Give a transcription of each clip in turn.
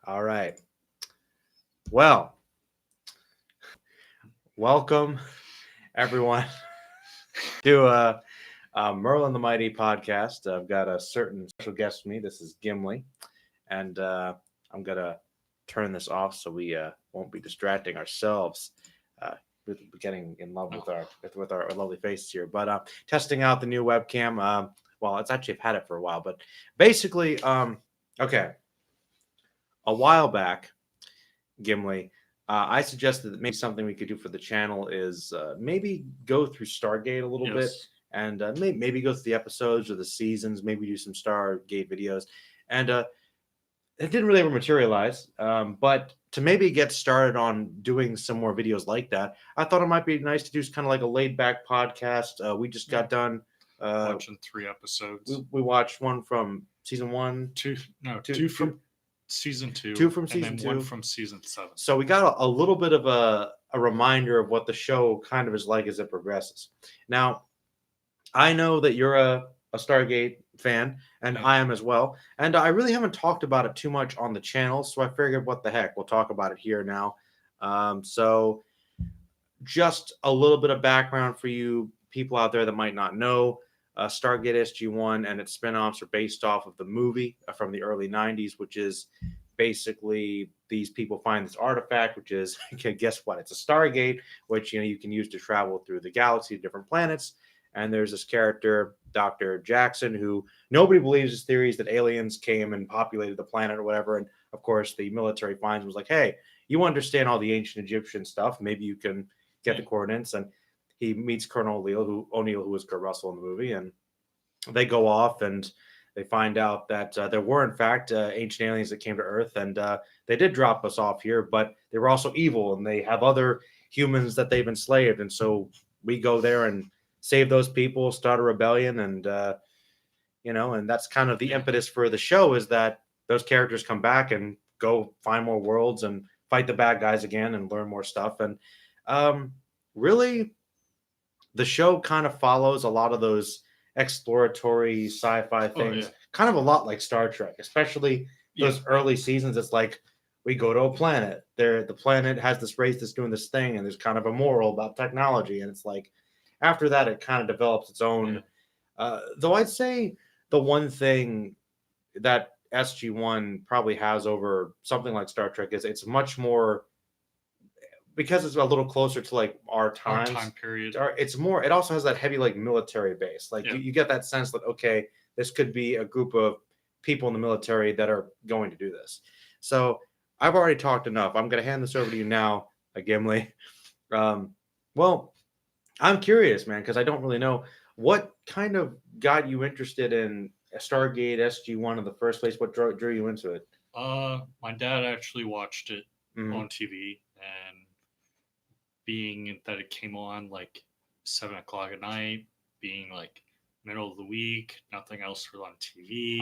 All right. Well, welcome everyone to Merlin the Mighty podcast. I've got a certain special guest with me. This is Gimli, and I'm gonna turn this off so we won't be distracting ourselves. With getting in love with our lovely faces here, but testing out the new webcam. Well, it's actually I've had it for a while, but basically, okay, a while back, Gimli, I suggested that maybe something we could do for the channel is maybe go through Stargate a little bit and maybe go through the episodes or the seasons, maybe do some Stargate videos. And it didn't really ever materialize. But to maybe get started on doing some more videos like that, I thought it might be nice to do kind of like a laid back podcast. We just got done watching 3 episodes. We watched one from season 1, two from season 2, 2 from season and then 2, 1 from season 7. So we got a little bit of a reminder of what the show kind of is like as it progresses. Now, I know that you're a Stargate fan, and I am as well. And I really haven't talked about it too much on the channel, so I figured, what the heck, we'll talk about it here now. So just a little bit of background for you people out there that might not know. Stargate SG-1 and its spinoffs are based off of the movie from the early 90s, which is basically these people find this artifact, which is, guess what? It's a Stargate, which you can use to travel through the galaxy to different planets. And there's this character, Dr. Jackson, who nobody believes his theories that aliens came and populated the planet or whatever. And of course, the military finds him, was like, hey, you understand all the ancient Egyptian stuff. Maybe you can get the coordinates. And he meets Colonel O'Neill, who was Kurt Russell in the movie, and they go off and they find out that there were, in fact, ancient aliens that came to Earth, and they did drop us off here, but they were also evil, and they have other humans that they've enslaved, and so we go there and save those people, start a rebellion, and and that's kind of the impetus for the show, is that those characters come back and go find more worlds and fight the bad guys again and learn more stuff, and really, the show kind of follows a lot of those exploratory sci-fi things, kind of a lot like Star Trek, especially those early seasons. It's like we go to a planet, the planet has this race that's doing this thing, and there's kind of a moral about technology, and it's like after that it kind of develops its own. Though I'd say the one thing that SG-1 probably has over something like Star Trek is it's much more, because it's a little closer to like our time period. It's more. It also has that heavy like military base. Like you get that sense that, okay, this could be a group of people in the military that are going to do this. So I've already talked enough. I'm going to hand this over to you now, Gimli. Well, I'm curious, man, because I don't really know what kind of got you interested in Stargate SG-1 in the first place. What drew you into it? My dad actually watched it on TV, and being that it came on like 7 o'clock at night, being like middle of the week, nothing else was on TV.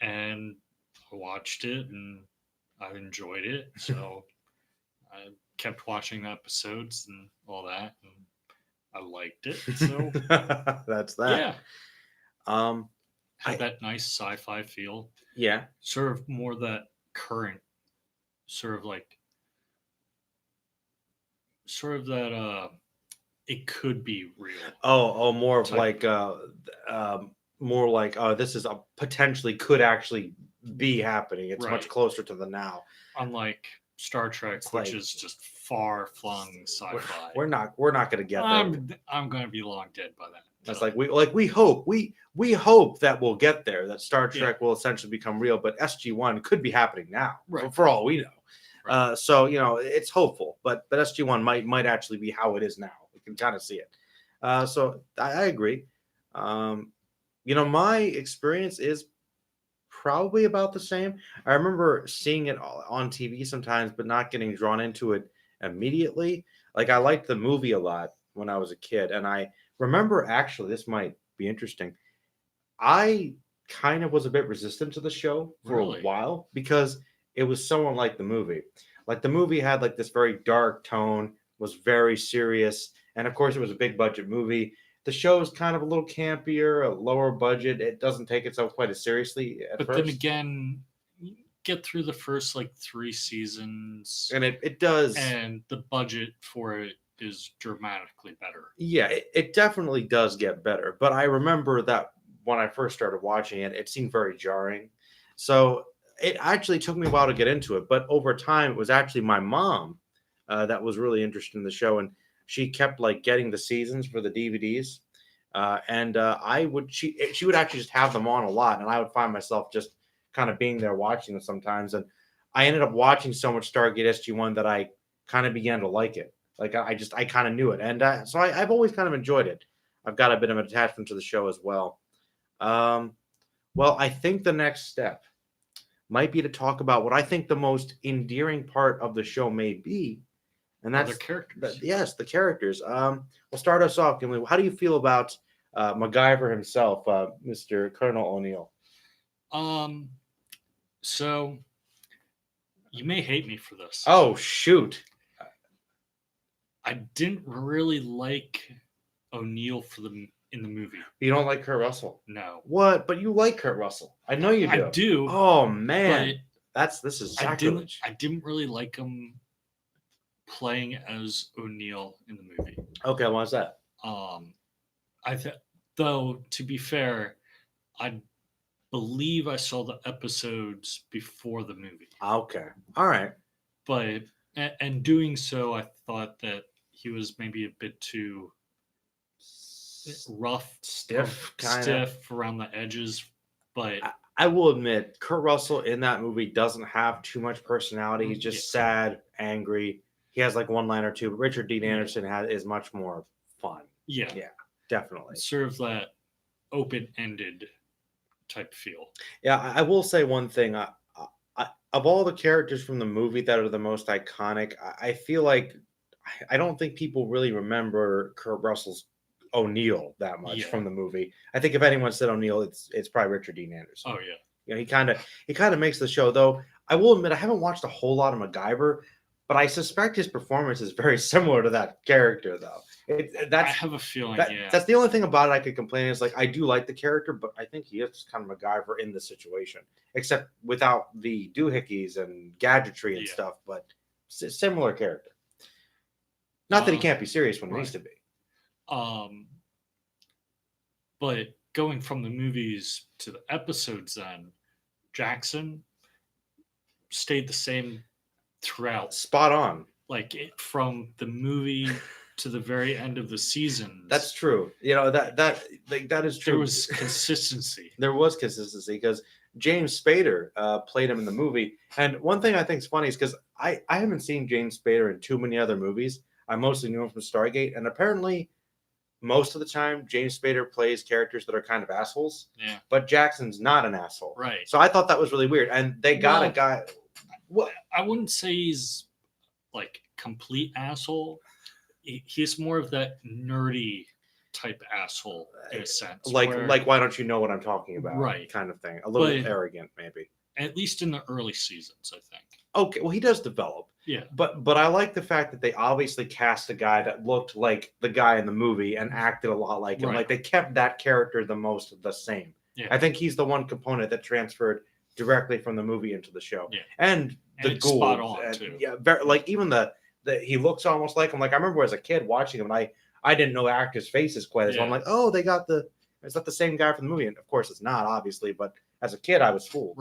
And I watched it and I enjoyed it. So I kept watching the episodes and all that, and I liked it. So that's that. Yeah. Had that nice sci-fi feel. Yeah. Sort of more that current, sort of that it could be real. More of like this is a potentially could actually be happening. It's much closer to the now. Unlike Star Trek, which is just far-flung sci-fi. We're not going to get there. I'm going to be long dead by then. That's like we hope that we'll get there. That Star Trek will essentially become real, but SG-1 could be happening now, for all we know. Right. So it's hopeful, but SG-1 might actually be how it is now. We can kind of see it. So I agree. My experience is probably about the same. I remember seeing it on TV sometimes, but not getting drawn into it immediately. Like, I liked the movie a lot when I was a kid, and I remember, actually, this might be interesting, I kind of was a bit resistant to the show for a while because it was so unlike the movie. Like, the movie had like this very dark tone, was very serious, and of course it was a big budget movie. the show is kind of a little campier, a lower budget. It doesn't take itself quite as seriously at But first. then again, you get through the first like 3 seasons, and it does. and the budget for it is dramatically better. Yeah, it definitely does get better. But I remember that when I first started watching it, it seemed very jarring. So it actually took me a while to get into it. But over time, it was actually my mom that was really interested in the show, and she kept like getting the seasons for the DVDs. She would actually just have them on a lot, and I would find myself just kind of being there watching them sometimes. And I ended up watching so much Stargate SG-1 that I kind of began to like it. Like I kind of knew it, and so I've always kind of enjoyed it. I've got a bit of an attachment to the show as well. Well, I think the next step might be to talk about what I think the most endearing part of the show may be, and that's the characters. Yes, the characters. We'll start us off. Gimli. How do you feel about MacGyver himself, Mr. Colonel O'Neill? So you may hate me for this. Oh shoot! I didn't really like O'Neill in the movie. You don't like Kurt Russell? No. What? But you like Kurt Russell. I know you do. I do. Oh man, this is sacrilege. I didn't really like him playing as O'Neill in the movie. Okay, why's that? Though to be fair, I believe I saw the episodes before the movie. Okay, all right. But and doing so, I thought that he was maybe a bit too rough, stiff around the edges. But I will admit, Kurt Russell in that movie doesn't have too much personality. He's just sad, angry. He has like one line or two. But Richard Dean Anderson is much more fun. Yeah, definitely. Sort of that open-ended type feel. Yeah, I will say one thing. Of all the characters from the movie that are the most iconic, I feel like I don't think people really remember Kurt Russell's O'Neill that much from the movie. I think if anyone said O'Neill, it's probably Richard Dean Anderson. Oh yeah. You know, he kind of makes the show, though. I will admit I haven't watched a whole lot of MacGyver, but I suspect his performance is very similar to that character, though. I have a feeling. That's the only thing about it I could complain is like I do like the character, but I think he is kind of MacGyver in the situation, except without the doohickeys and gadgetry and stuff. But similar character. Not that he can't be serious when he needs to be. But going from the movies to the episodes, then Jackson stayed the same throughout. Spot on. Like from the movie to the very end of the season. That's true. You know, that is true. There was consistency. There was consistency because James Spader played him in the movie. And one thing I think is funny is because I haven't seen James Spader in too many other movies. I mostly knew him from Stargate, and apparently most of the time James Spader plays characters that are kind of assholes. Yeah. But Jackson's not an asshole. Right. So I thought that was really weird. And they got a guy. What I wouldn't say he's like complete asshole. He's more of that nerdy type asshole in a sense. Like why don't you know what I'm talking about? Right. Kind of thing. A little bit arrogant, maybe. At least in the early seasons, I think. Okay, well, he does develop. Yeah. But I like the fact that they obviously cast a guy that looked like the guy in the movie and acted a lot like him. Right. Like they kept that character the most the same. Yeah. I think he's the one component that transferred directly from the movie into the show. Yeah. And the Gould. Spot on too. Yeah, like even the he looks almost like him. Like I remember as a kid watching him, and I didn't know actors' faces quite as well. I'm like, oh, they got is that the same guy from the movie? And of course, it's not, obviously. But as a kid, I was fooled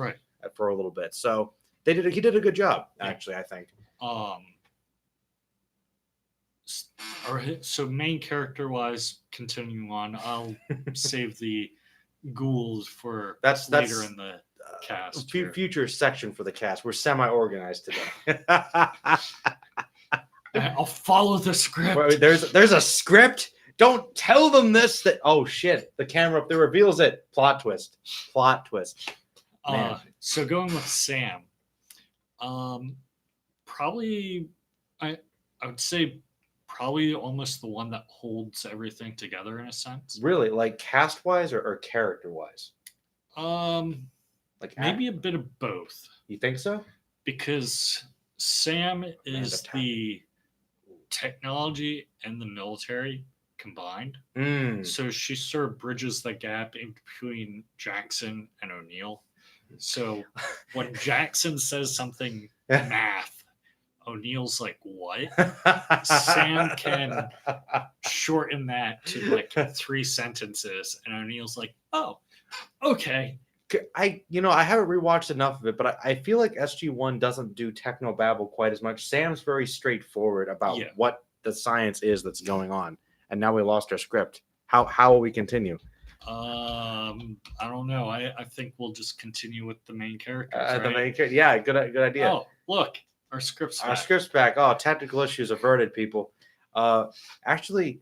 for a little bit. So he did a good job, actually. I think. So main character wise, continuing on, I'll save the Gould for later in the cast. Future section for the cast. We're semi-organized today. I'll follow the script. Wait, there's a script. Don't tell them this. Oh shit! The camera up there reveals it. Plot twist. So going with Sam, probably I would say probably almost the one that holds everything together in a sense. Really, like cast wise or character wise? Like maybe a bit of both. You think so? Because Sam is the technology and the military combined. Mm. So she sort of bridges the gap in between Jackson and O'Neill. So when Jackson says something math, O'Neill's like, what? Sam can shorten that to like 3 sentences, and O'Neill's like, oh, okay. I haven't rewatched enough of it, but I feel like SG-1 doesn't do techno babble quite as much. Sam's very straightforward about what the science is that's going on, and now we lost our script. How will we continue? I don't know. I think we'll just continue with the main characters. Right? The main character, yeah, good idea. Oh, look, our script's back. Our script's back. Oh, technical issues averted, people. Actually,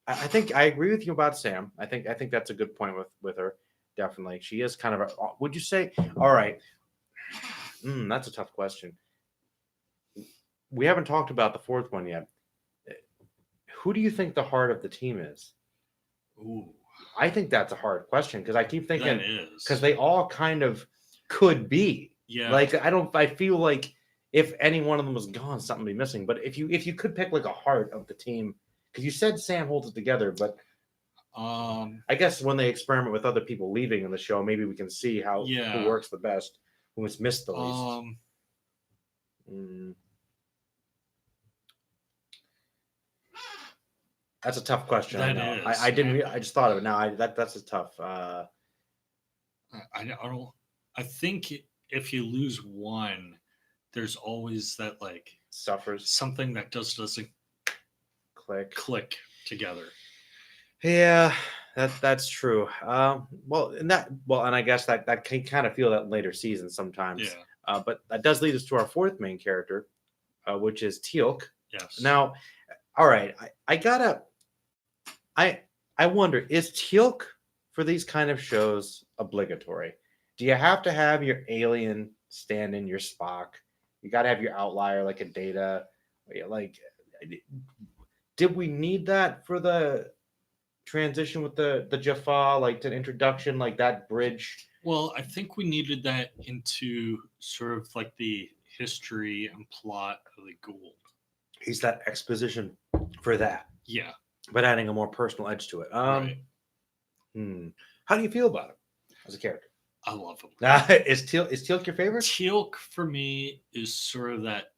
I think I agree with you about Sam. I think that's a good point with her. Definitely, she is kind of a. Would you say? All right, that's a tough question. We haven't talked about the fourth one yet. Who do you think the heart of the team is? Ooh, I think that's a hard question because I keep thinking because that they all kind of could be. Yeah. Like I feel like if any one of them was gone, something would be missing. But if you could pick like a heart of the team, because you said Sam holds it together, but I guess when they experiment with other people leaving in the show, maybe we can see who works the best, who has missed the least. That's a tough question. That I know. is. I didn't. I just thought of it now. That's a tough. I don't. I think if you lose one, there's always that like suffers something that doesn't click together. Yeah, that's true. And I guess that can kind of feel that in later seasons sometimes. Yeah. But that does lead us to our fourth main character, which is Teal'c. Yes. Now, all right, I wonder, is Teal'c for these kind of shows obligatory? Do you have to have your alien stand in your Spock? You got to have your outlier like a Data. Like, did we need that for the transition with the Jaffa, like the introduction, like that bridge? Well, I think we needed that into sort of like the history and plot of the Gould. He's that exposition for that. Yeah. But adding a more personal edge to it. Right. How do you feel about him as a character? I love him. Is Teal'c your favorite? Teal'c for me is sort of that.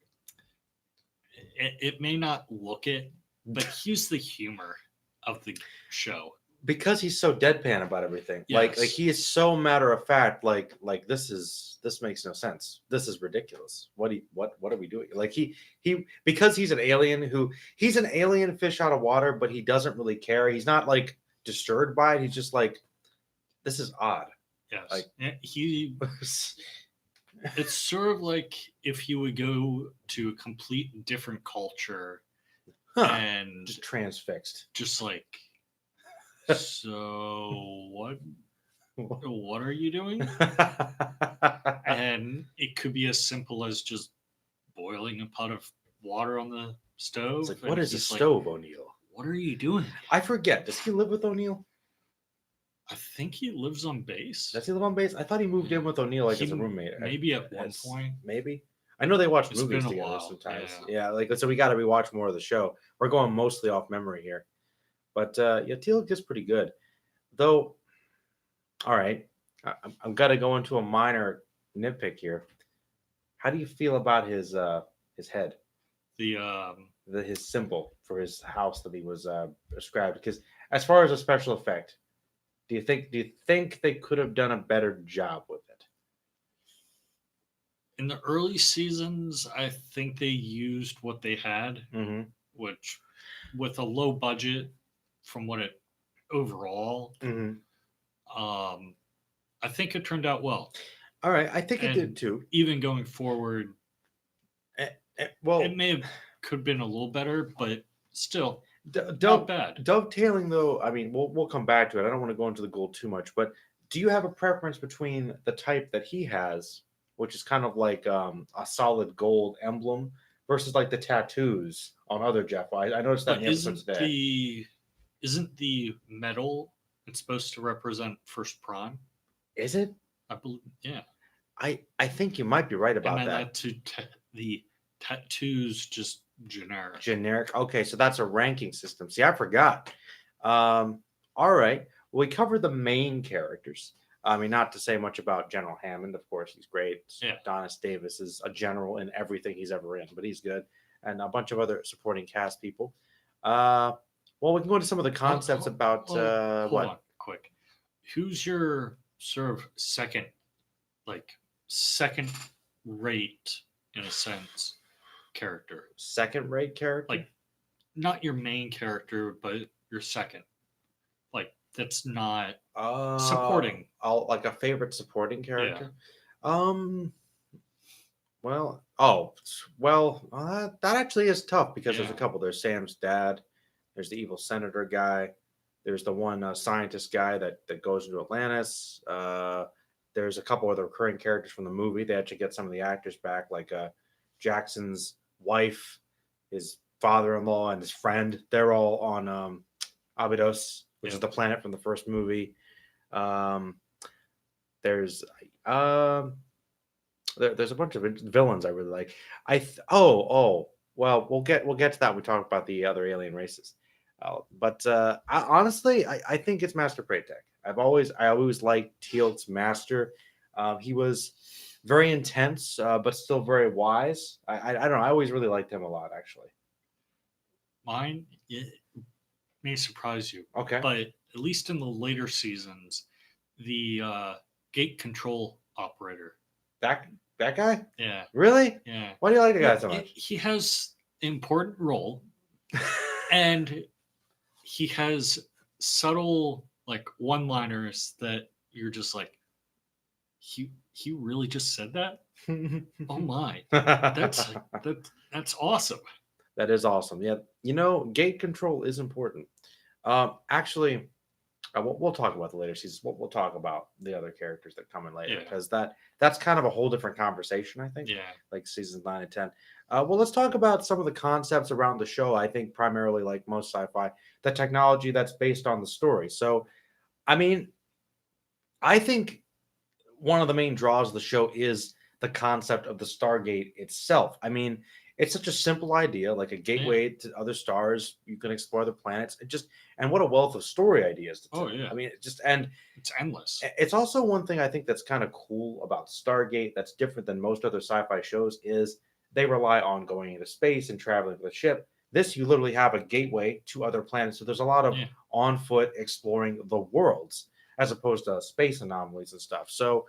It may not look it, but he's the humor of the show because he's so deadpan about everything. Yes. Like he is so matter of fact. Like this makes no sense. This is ridiculous. What are we doing? Like he because he's an alien he's an alien fish out of water, but he doesn't really care. He's not like disturbed by it. He's just like, this is odd. Yes. Like it's sort of like if you would go to a complete different culture and just transfixed. Just like, so what are you doing? And it could be as simple as just boiling a pot of water on the stove. It's like, what is a stove, O'Neill? What are you doing? I forget. Does he live with O'Neill? I think he lives on base. Does he live on base? I thought he moved in with O'Neill as a roommate. Maybe at one point. Maybe. I know they watch movies together sometimes. Yeah, so we got to rewatch more of the show. We're going mostly off memory here. But Teal'c is pretty good. Though, all right, I'm going to go into a minor nitpick here. How do you feel about his head? His symbol for his house that he was ascribed? Because as far as a special effect, do you think they could have done a better job with it? In the early seasons, I think they used what they had, which with a low budget from what it overall, I think it turned out well. All right, I think it did too. Even going forward, well, it could have been a little better, but still not bad. Dovetailing though, I mean, we'll come back to it. I don't want to go into the Gould too much, but do you have a preference between the type that he has, which is kind of like a solid gold emblem, versus like the tattoos on other Jaffa? I noticed that in the episode today. Isn't the metal it's supposed to represent First Prime? Is it? I believe, yeah. I think you might be right about that. The tattoos just generic. Generic. Okay, so that's a ranking system. See, I forgot. All right. We covered the main characters. I mean, not to say much about General Hammond. Of course, he's great. Yeah. Adonis Davis is a general in everything he's ever in, but he's good. And a bunch of other supporting cast people. Well, we can go into some of the concepts about hold what? on, quick. Who's your sort of second rate, in a sense, character? Second-rate character? Like, not your main character, but your second. Like, that's not supporting. Like a favorite supporting character? Well, that actually is tough because there's a couple. There's Sam's dad. There's the evil senator guy. There's the one scientist guy that goes into Atlantis. There's a couple other recurring characters from the movie. They actually get some of the actors back, like Jackson's wife, his father-in-law, and his friend. They're all on Abydos, which is the planet from the first movie. There's there's a bunch of villains I really like. Well, we'll get to that when we talk about the other alien races. But honestly, I think it's Master Preytech. I always liked Teal'c's master. He was very intense, but still very wise. I don't know. I always really liked him a lot, actually. Mine, it may surprise you. Okay. But at least in the later seasons, the gate control operator. That guy? Yeah. Really? Yeah. Why do you like the guy so much? He has an important role, and he has subtle like one-liners that you're just like, he really just said that? Oh my, that's awesome. That is awesome. Yeah, gate control is important. Actually, we'll talk about the later seasons. We'll talk about the other characters that come in later because that's kind of a whole different conversation, I think. Yeah. Like seasons 9 and 10. Well, let's talk about some of the concepts around the show. I think primarily, like most sci-fi, the technology that's based on the story. So, I mean, I think one of the main draws of the show is the concept of the Stargate itself. I mean, it's such a simple idea, like a gateway to other stars. You can explore other planets. And what a wealth of story ideas to tell. I mean, it's endless. It's also one thing I think that's kind of cool about Stargate that's different than most other sci-fi shows is they rely on going into space and traveling with a ship. This, you literally have a gateway to other planets. So there's a lot of on foot exploring the worlds as opposed to space anomalies and stuff. So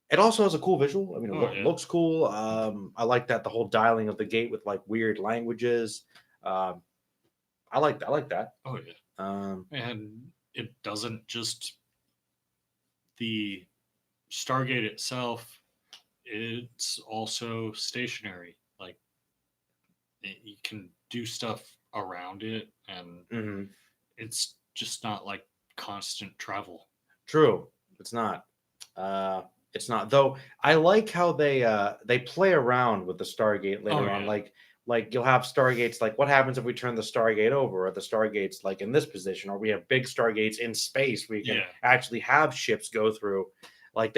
it also has a cool visual. I mean, it looks cool. I like that the whole dialing of the gate with like weird languages. I like that. Oh yeah. And it doesn't just the Stargate itself. It's also stationary. Like you can do stuff around it, and it's just not like constant travel. True, it's not. It's not, though. I like how they play around with the Stargate later on. Like you'll have Stargates like, what happens if we turn the Stargate over, or the Stargate's like in this position, or we have big Stargates in space where you can actually have ships go through. Like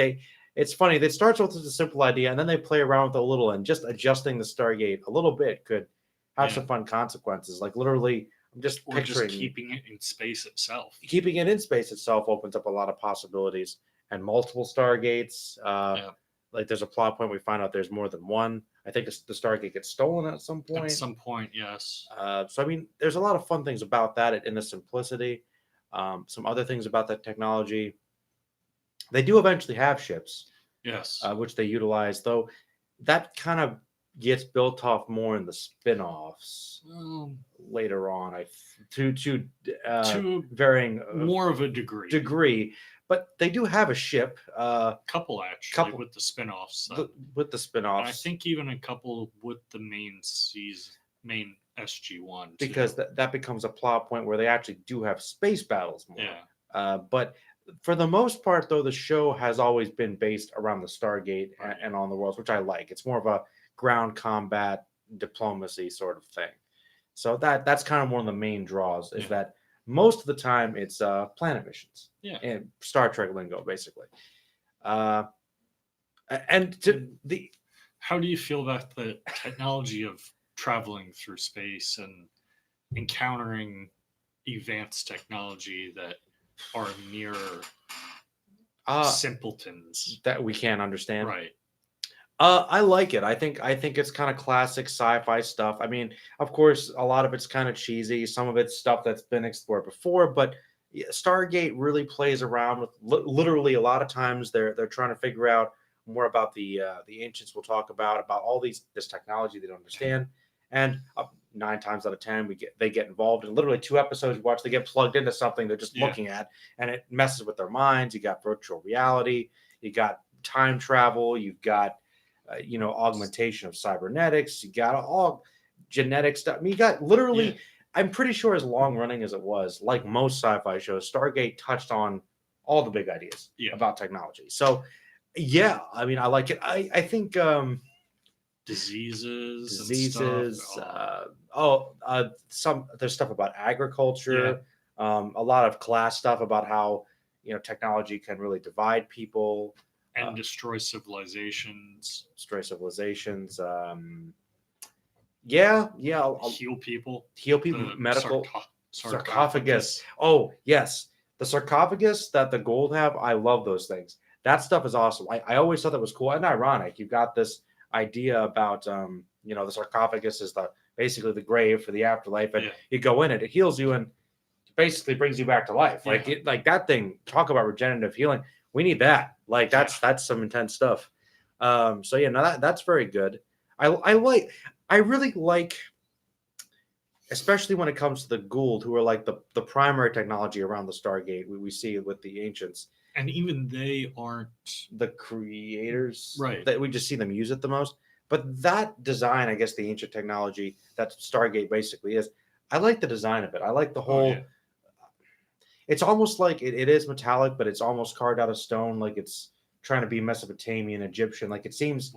it's funny. It starts with just a simple idea, and then they play around with it a little, and just adjusting the Stargate a little bit could have some fun consequences. Like literally, I'm just picturing just keeping it in space itself. Keeping it in space itself opens up a lot of possibilities. And multiple Stargates. Like there's a plot point we find out there's more than one. I think the Stargate gets stolen at some point. At some point, yes. So I mean, there's a lot of fun things about that in the simplicity. Some other things about that technology. They do eventually have ships. Yes. Which they utilize, though. That kind of gets built off more in the spin-offs later on. To varying more of a degree. But they do have a ship. Couple actually with the spin-offs. With the spin-offs. And I think even a couple with the main SG-1. Because that becomes a plot point where they actually do have space battles more. Yeah. But for the most part, though, the show has always been based around the Stargate and on the worlds, which I like. It's more of a ground combat diplomacy sort of thing. So that's kind of one of the main draws is that most of the time it's planet missions. Yeah. And Star Trek lingo, basically. How do you feel about the technology of traveling through space and encountering advanced technology that are mere simpletons that we can't understand. right. I like it. I think it's kind of classic sci-fi stuff. I mean, of course, a lot of it's kind of cheesy. Some of it's stuff that's been explored before, but yeah, Stargate really plays around with literally a lot of times they're trying to figure out more about the ancients. We'll talk about all this technology they don't understand, and 9 times out of 10 they get involved in literally 2 episodes you watch. They get plugged into something they're just looking at, and it messes with their minds. You got virtual reality, you got time travel, you've got augmentation of cybernetics. You got all genetic stuff. I mean, you got literally. Yeah. I'm pretty sure as long running as it was, like most sci-fi shows, Stargate touched on all the big ideas about technology. So, yeah, I mean, I like it. I think diseases diseases. And stuff. Some there's stuff about agriculture. A lot of class stuff about how technology can really divide people and destroy civilizations. Yeah. Heal people. Medical sarcophagus. Oh, yes. The sarcophagus that the gold have, I love those things. That stuff is awesome. I always thought that was cool and ironic. You've got this idea about, the sarcophagus is basically the grave for the afterlife, and you go in it heals you and basically brings you back to life. Like that thing, talk about regenerative healing. We need that. Like that's some intense stuff. So yeah, no, that's very good. I really like, especially when it comes to the Gould, who are like the primary technology around the Stargate. We see it with the ancients, and even they aren't the creators, right? That we just see them use it the most. But that design, I guess, the ancient technology that Stargate basically is, I like the design of it. I like the whole. It's almost like it is metallic, but it's almost carved out of stone, like it's trying to be Mesopotamian, Egyptian. Like it seems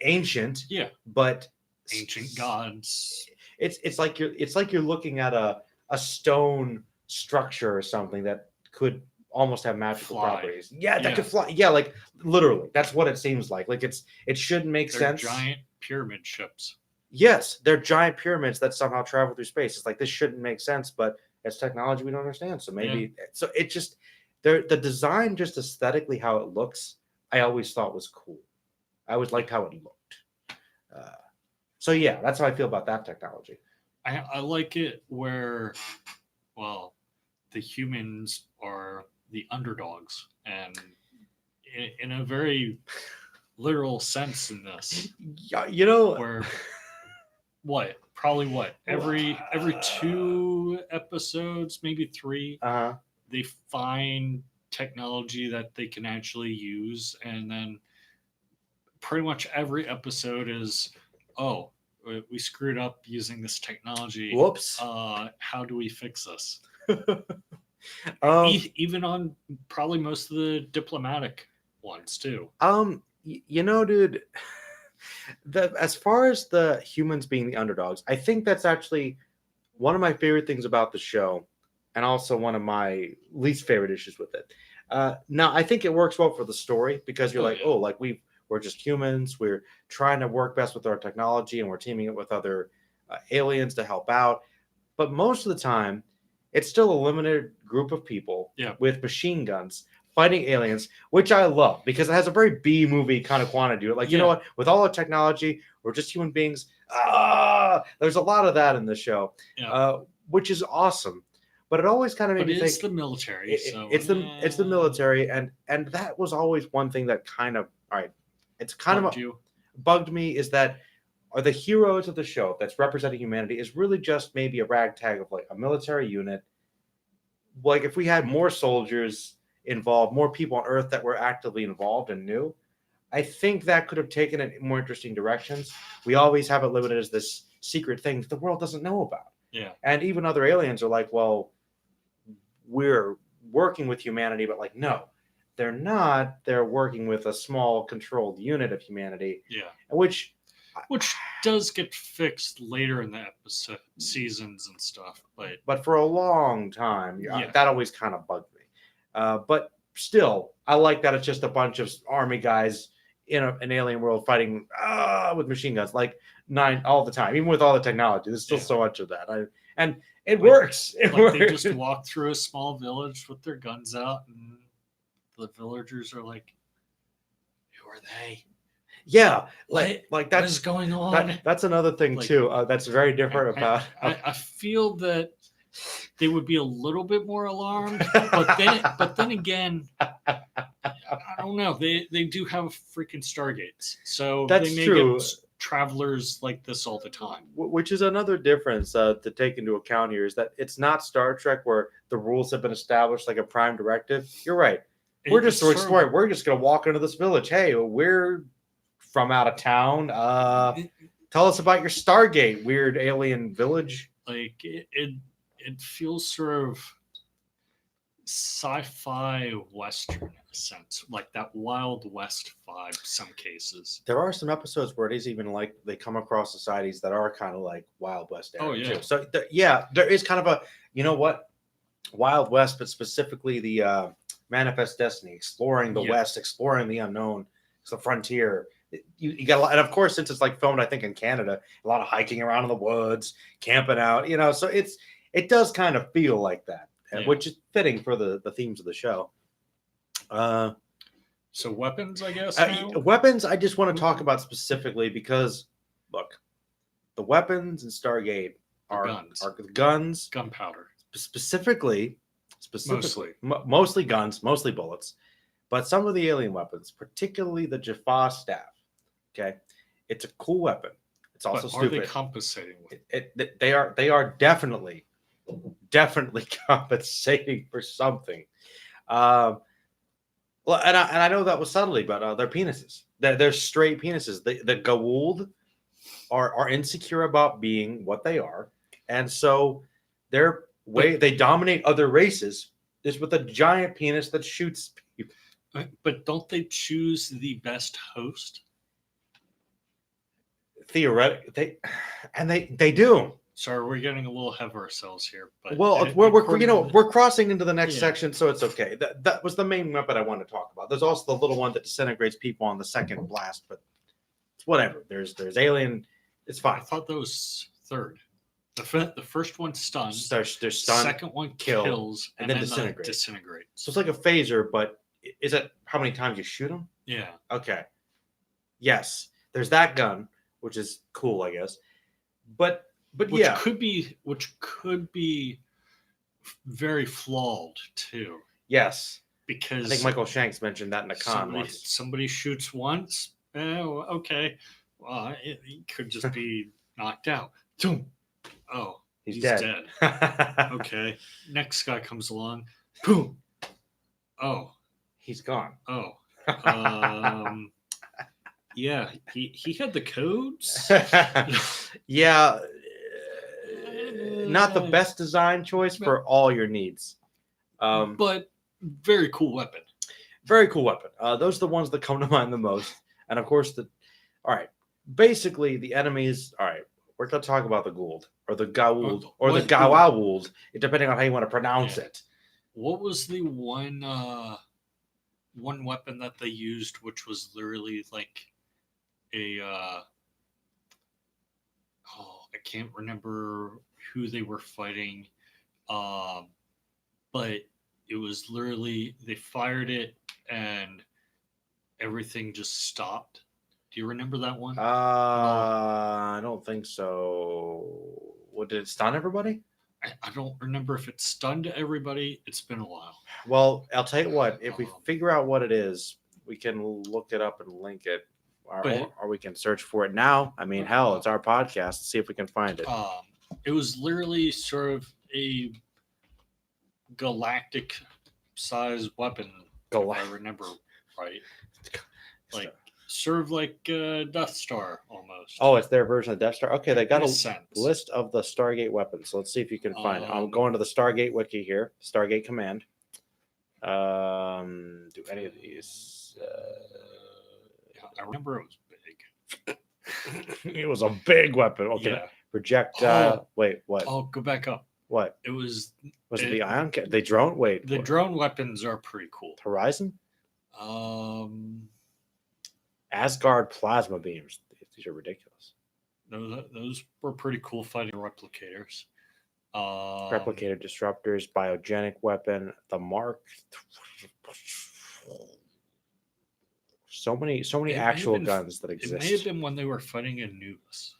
ancient, but ancient gods. It's like you're looking at a stone structure or something that could almost have magical properties. Yeah, that could fly. Yeah, like literally, that's what it seems like. Like it shouldn't make sense. Giant pyramid ships. Yes, they're giant pyramids that somehow travel through space. It's like this shouldn't make sense, but it's technology we don't understand. So maybe so it just the design, just aesthetically how it looks, I always thought was cool. I always liked how it looked. So yeah, that's how I feel about that technology. I like it where, well, the humans are the underdogs, and in a very literal sense in this. Yeah, where every 2 episodes, maybe 3, they find technology that they can actually use, and then pretty much every episode is, we screwed up using this technology. Whoops. How do we fix this? Even on probably most of the diplomatic ones too. Dude, as far as the humans being the underdogs, I think that's actually one of my favorite things about the show, and also one of my least favorite issues with it. Now, I think it works well for the story because you're we're just humans. We're trying to work best with our technology, and we're teaming up with other aliens to help out. But most of the time, it's still a limited group of people with machine guns fighting aliens, which I love because it has a very B movie kind of quantity to it. Like, you know what? With all the technology, we're just human beings. There's a lot of that in the show, which is awesome. But it always kind of made me think it's the military. It's the military, and that was always one thing that kind of it's kind of bugged me, is that are the heroes of the show that's representing humanity is really just maybe a ragtag of like a military unit. Like if we had more soldiers involved, more people on Earth that were actively involved and knew, I think that could have taken it in more interesting directions. We always have it limited as this secret thing the world doesn't know about. Yeah. And even other aliens are like, well, we're working with humanity, but like, no, they're not. They're working with a small controlled unit of humanity. Yeah. Which does get fixed later in the episode seasons and stuff, but for a long time, that always kind of bugged me. But still, I like that it's just a bunch of army guys in an alien world fighting with machine guns, like 9 all the time, even with all the technology. There's still so much of that. And it works. It like works. they just walk through a small village with their guns out, and the villagers are like, "Who are they? Yeah, What like that's is going on?" that's another thing Like, too. That's very different about. I feel that they would be a little bit more alarmed, but then again, I don't know. They do have freaking Stargates, so That's they may true. get travelers like this all the time. Which is another difference to take into account here is that it's not Star Trek where the rules have been established like a prime directive. You're right. We're just exploring. We're just gonna walk into this village. Hey, we're from out of town. Tell us about your Stargate, weird alien village. Like it feels sort of sci-fi western in a sense, like that Wild West vibe. Some cases there are some episodes where it is even like they come across societies that are kind of like Wild West area. Oh yeah. Too. So there is kind of a Wild West, but specifically the Manifest Destiny, exploring the West, exploring the unknown, it's the frontier. You got a lot, and of course, since it's like filmed, I think in Canada, a lot of hiking around in the woods, camping out, so it does kind of feel like that, which is fitting for the themes of the show. So weapons, I guess. Weapons, I just want to talk about specifically because, look, the weapons in Stargate are guns, gunpowder, specifically, mostly guns, mostly bullets, but some of the alien weapons, particularly the Jaffa staff. Okay, it's a cool weapon. It's also stupid. Are they compensating with it? They are definitely compensating for something. Well, and I know that was subtly, but they're penises. They're straight penises. The Goa'uld are insecure about being what they are, and so their way they dominate other races is with a giant penis that shoots people. But don't they choose the best host? Theoretically, they do. Sorry, we're getting a little ahead of ourselves here. But we're crossing into the next section, so it's okay. That was the main weapon I wanted to talk about. There's also the little one that disintegrates people on the second blast, but it's whatever. There's alien. It's fine. I thought that was third. The first one stuns. They're stunned. Second one kills and then disintegrates. So it's like a phaser, but is it how many times you shoot them? Yeah. Okay. Yes, there's that gun, which is cool, I guess. But which could be very flawed too. Yes, because I think Michael Shanks mentioned that in a con once. Somebody shoots once. Okay. Well, he could just be knocked out. Oh, he's dead. Okay. Next guy comes along. Boom. Oh, he's gone. Oh. Yeah, he had the codes. Yeah. Not the best design choice for all your needs. But very cool weapon. Very cool weapon. Those are the ones that come to mind the most. And of course, all right. Basically, the enemies. All right. We're going to talk about the Goa'uld or the Goa'uld or the Goa'uld, depending on how you want to pronounce it. What was the one weapon that they used, which was literally like a I can't remember who they were fighting, but it was literally they fired it and everything just stopped. Do you remember that one? I don't think so. What, did it stun everybody? I don't remember if it stunned everybody. It's been a while. Well, I'll tell you what. If we figure out what it is, we can look it up and link it. Or we can search for it now. I mean, hell, it's our podcast. See if we can find it. It was literally sort of a galactic size weapon, if I remember right. Like sort of like Death Star almost. Oh, it's their version of Death Star. Okay, they got a list of the Stargate weapons. So let's see if you can find it. I'm going to the Stargate wiki here. Stargate command. Do any of these? I remember it was big. It was a big weapon. Okay. Yeah. Projectile. Wait, what? Oh, go back up. What? It was it the ion? The drone? Wait. The drone weapons are pretty cool. Horizon? Atom Asgard plasma beams. These are ridiculous. Those were pretty cool fighting replicators. Replicator disruptors, biogenic weapon, the mark. So many actual guns that exist. It may have been when they were fighting Anubis.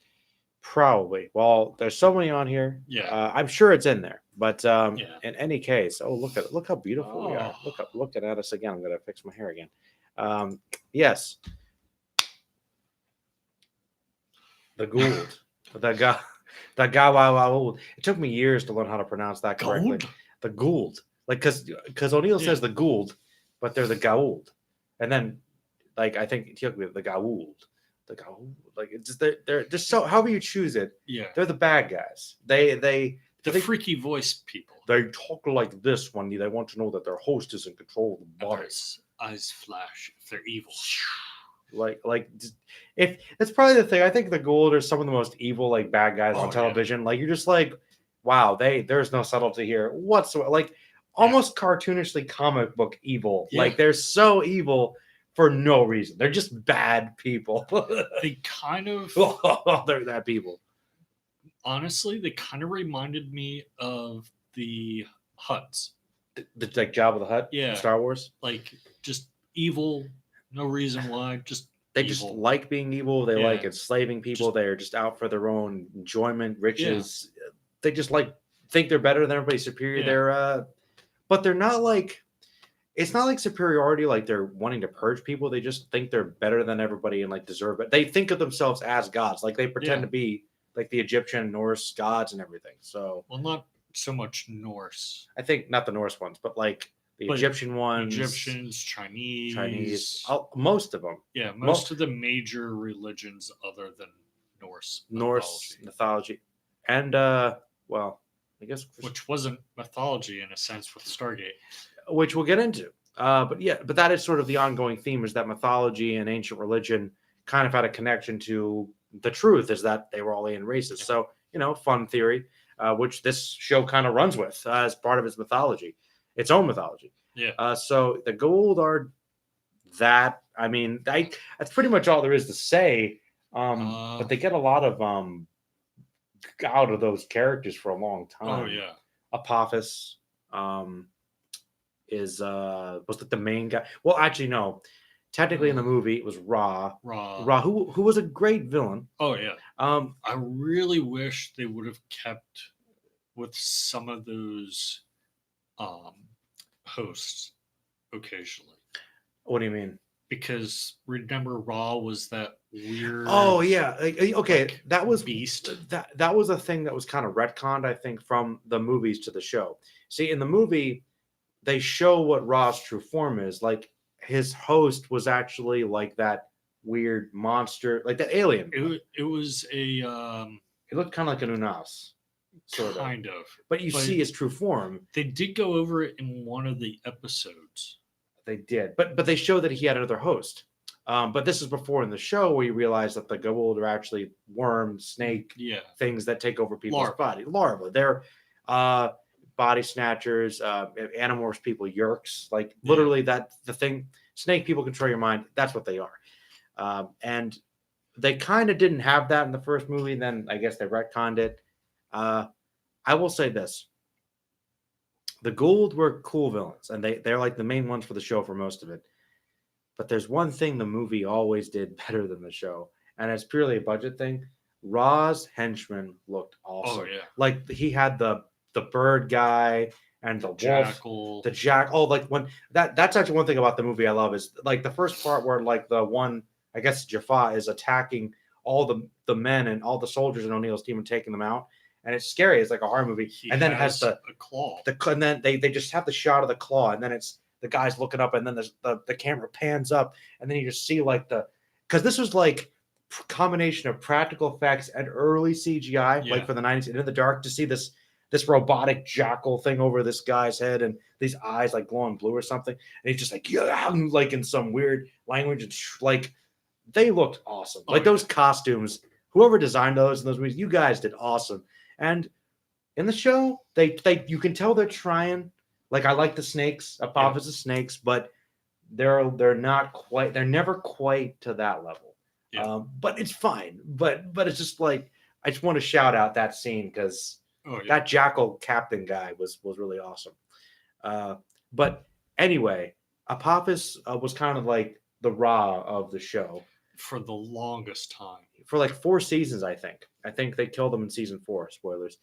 Probably. Well, there's so many on here. Yeah. I'm sure it's in there. But in any case, look how beautiful we are. Looking at us again. I'm gonna fix my hair again. Yes. The Gould. the Gould. It took me years to learn how to pronounce that correctly. Gould? The Gould. Like because O'Neill says the Gould, but they're the Gould. And then like I think the Gould. The Gould. Like it's just they're just so however you choose it. Yeah. They're the bad guys. They freaky voice people. They talk like this when they want to know that their host is in control of the body. Eyes flash if they're evil. Like if that's probably the thing. I think the Gould are some of the most evil like bad guys on television. Yeah. Like you're just like, wow, there's no subtlety here whatsoever. Like almost cartoonishly comic book evil. Yeah. Like they're so evil for no reason. They're just bad people. They kind of they're that people. Honestly, they kind of reminded me of the Hutts. The like Jabba the Hutt, yeah, Star Wars, like just evil, no reason why, just they evil. Just like being evil. They like enslaving people. They're just out for their own enjoyment, riches. Yeah. They just like think they're better than everybody, superior. Yeah. They're, but they're not like. It's not like superiority, like they're wanting to purge people. They just think they're better than everybody and like deserve it. They think of themselves as gods, like they pretend to be like the Egyptian, Norse gods and everything. So, well, not so much Norse. I think not the Norse ones, but like the Egyptian ones, Egyptians, Chinese, most of them. Yeah, most of the major religions other than Norse mythology, and well, I guess which wasn't mythology in a sense with Stargate, which we'll get into. But that is sort of the ongoing theme: is that mythology and ancient religion kind of had a connection to the truth, is that they were all alien races. So fun theory. Which this show kind of runs with as part of its mythology, its own mythology. Yeah. So the Gould are that. I mean, that's pretty much all there is to say. But they get a lot of out of those characters for a long time. Oh yeah. Apophis was the main guy. Well, actually, no. Technically, in the movie, it was Ra, who was a great villain. Oh yeah. I really wish they would have kept with some of those hosts occasionally. What do you mean? Because remember, Ra was that weird. Oh yeah. Okay, like, that was beast. That was a thing that was kind of retconned, I think, from the movies to the show. See, in the movie, they show what Ra's true form is like. His host was actually like that weird monster, like that alien. It was a. It looked kind of like an Unas, kind of. But you see his true form. They did go over it in one of the episodes. They did, but they show that he had another host. But this is before in the show where you realize that the Goa'uld are actually worm, snake, things that take over people's body. Larvae. They're body snatchers, Animorphs people, Yerks, like literally that the thing. Snake people control your mind. That's what they are. And they kind of didn't have that in the first movie. Then I guess they retconned it. I will say this. The Goa'uld were cool villains, and they're like the main ones for the show for most of it. But there's one thing the movie always did better than the show, and it's purely a budget thing. Ra's henchman looked awesome. Oh, yeah. Like he had the bird guy and the jackal. The jack. Oh, like when that's actually one thing about the movie I love is like the first part where like the one, I guess Jaffa is attacking all the men and all the soldiers in O'Neill's team and taking them out. And it's scary. It's like a horror movie. And then it has a claw. And then they just have the shot of the claw, and then it's the guy's looking up, and then the camera pans up, and then you just see like because this was like combination of practical effects and early CGI, like for the 90s, and in the dark to see this robotic jackal thing over this guy's head and these eyes like glowing blue or something. And he's just like, like in some weird language. And like, they looked awesome. Like those costumes, whoever designed those in those movies, you guys did awesome. And in the show, they you can tell they're trying. Like, I like the snakes, Apophis snakes, but they're not quite, they're never quite to that level. Yeah. But it's fine. But it's just like I just want to shout out that scene because Oh yeah. that Jackal Captain guy was really awesome. But anyway, Apophis was kind of like the Ra of the show For the longest time. for like 4 seasons. I think they killed him in season 4. Spoilers.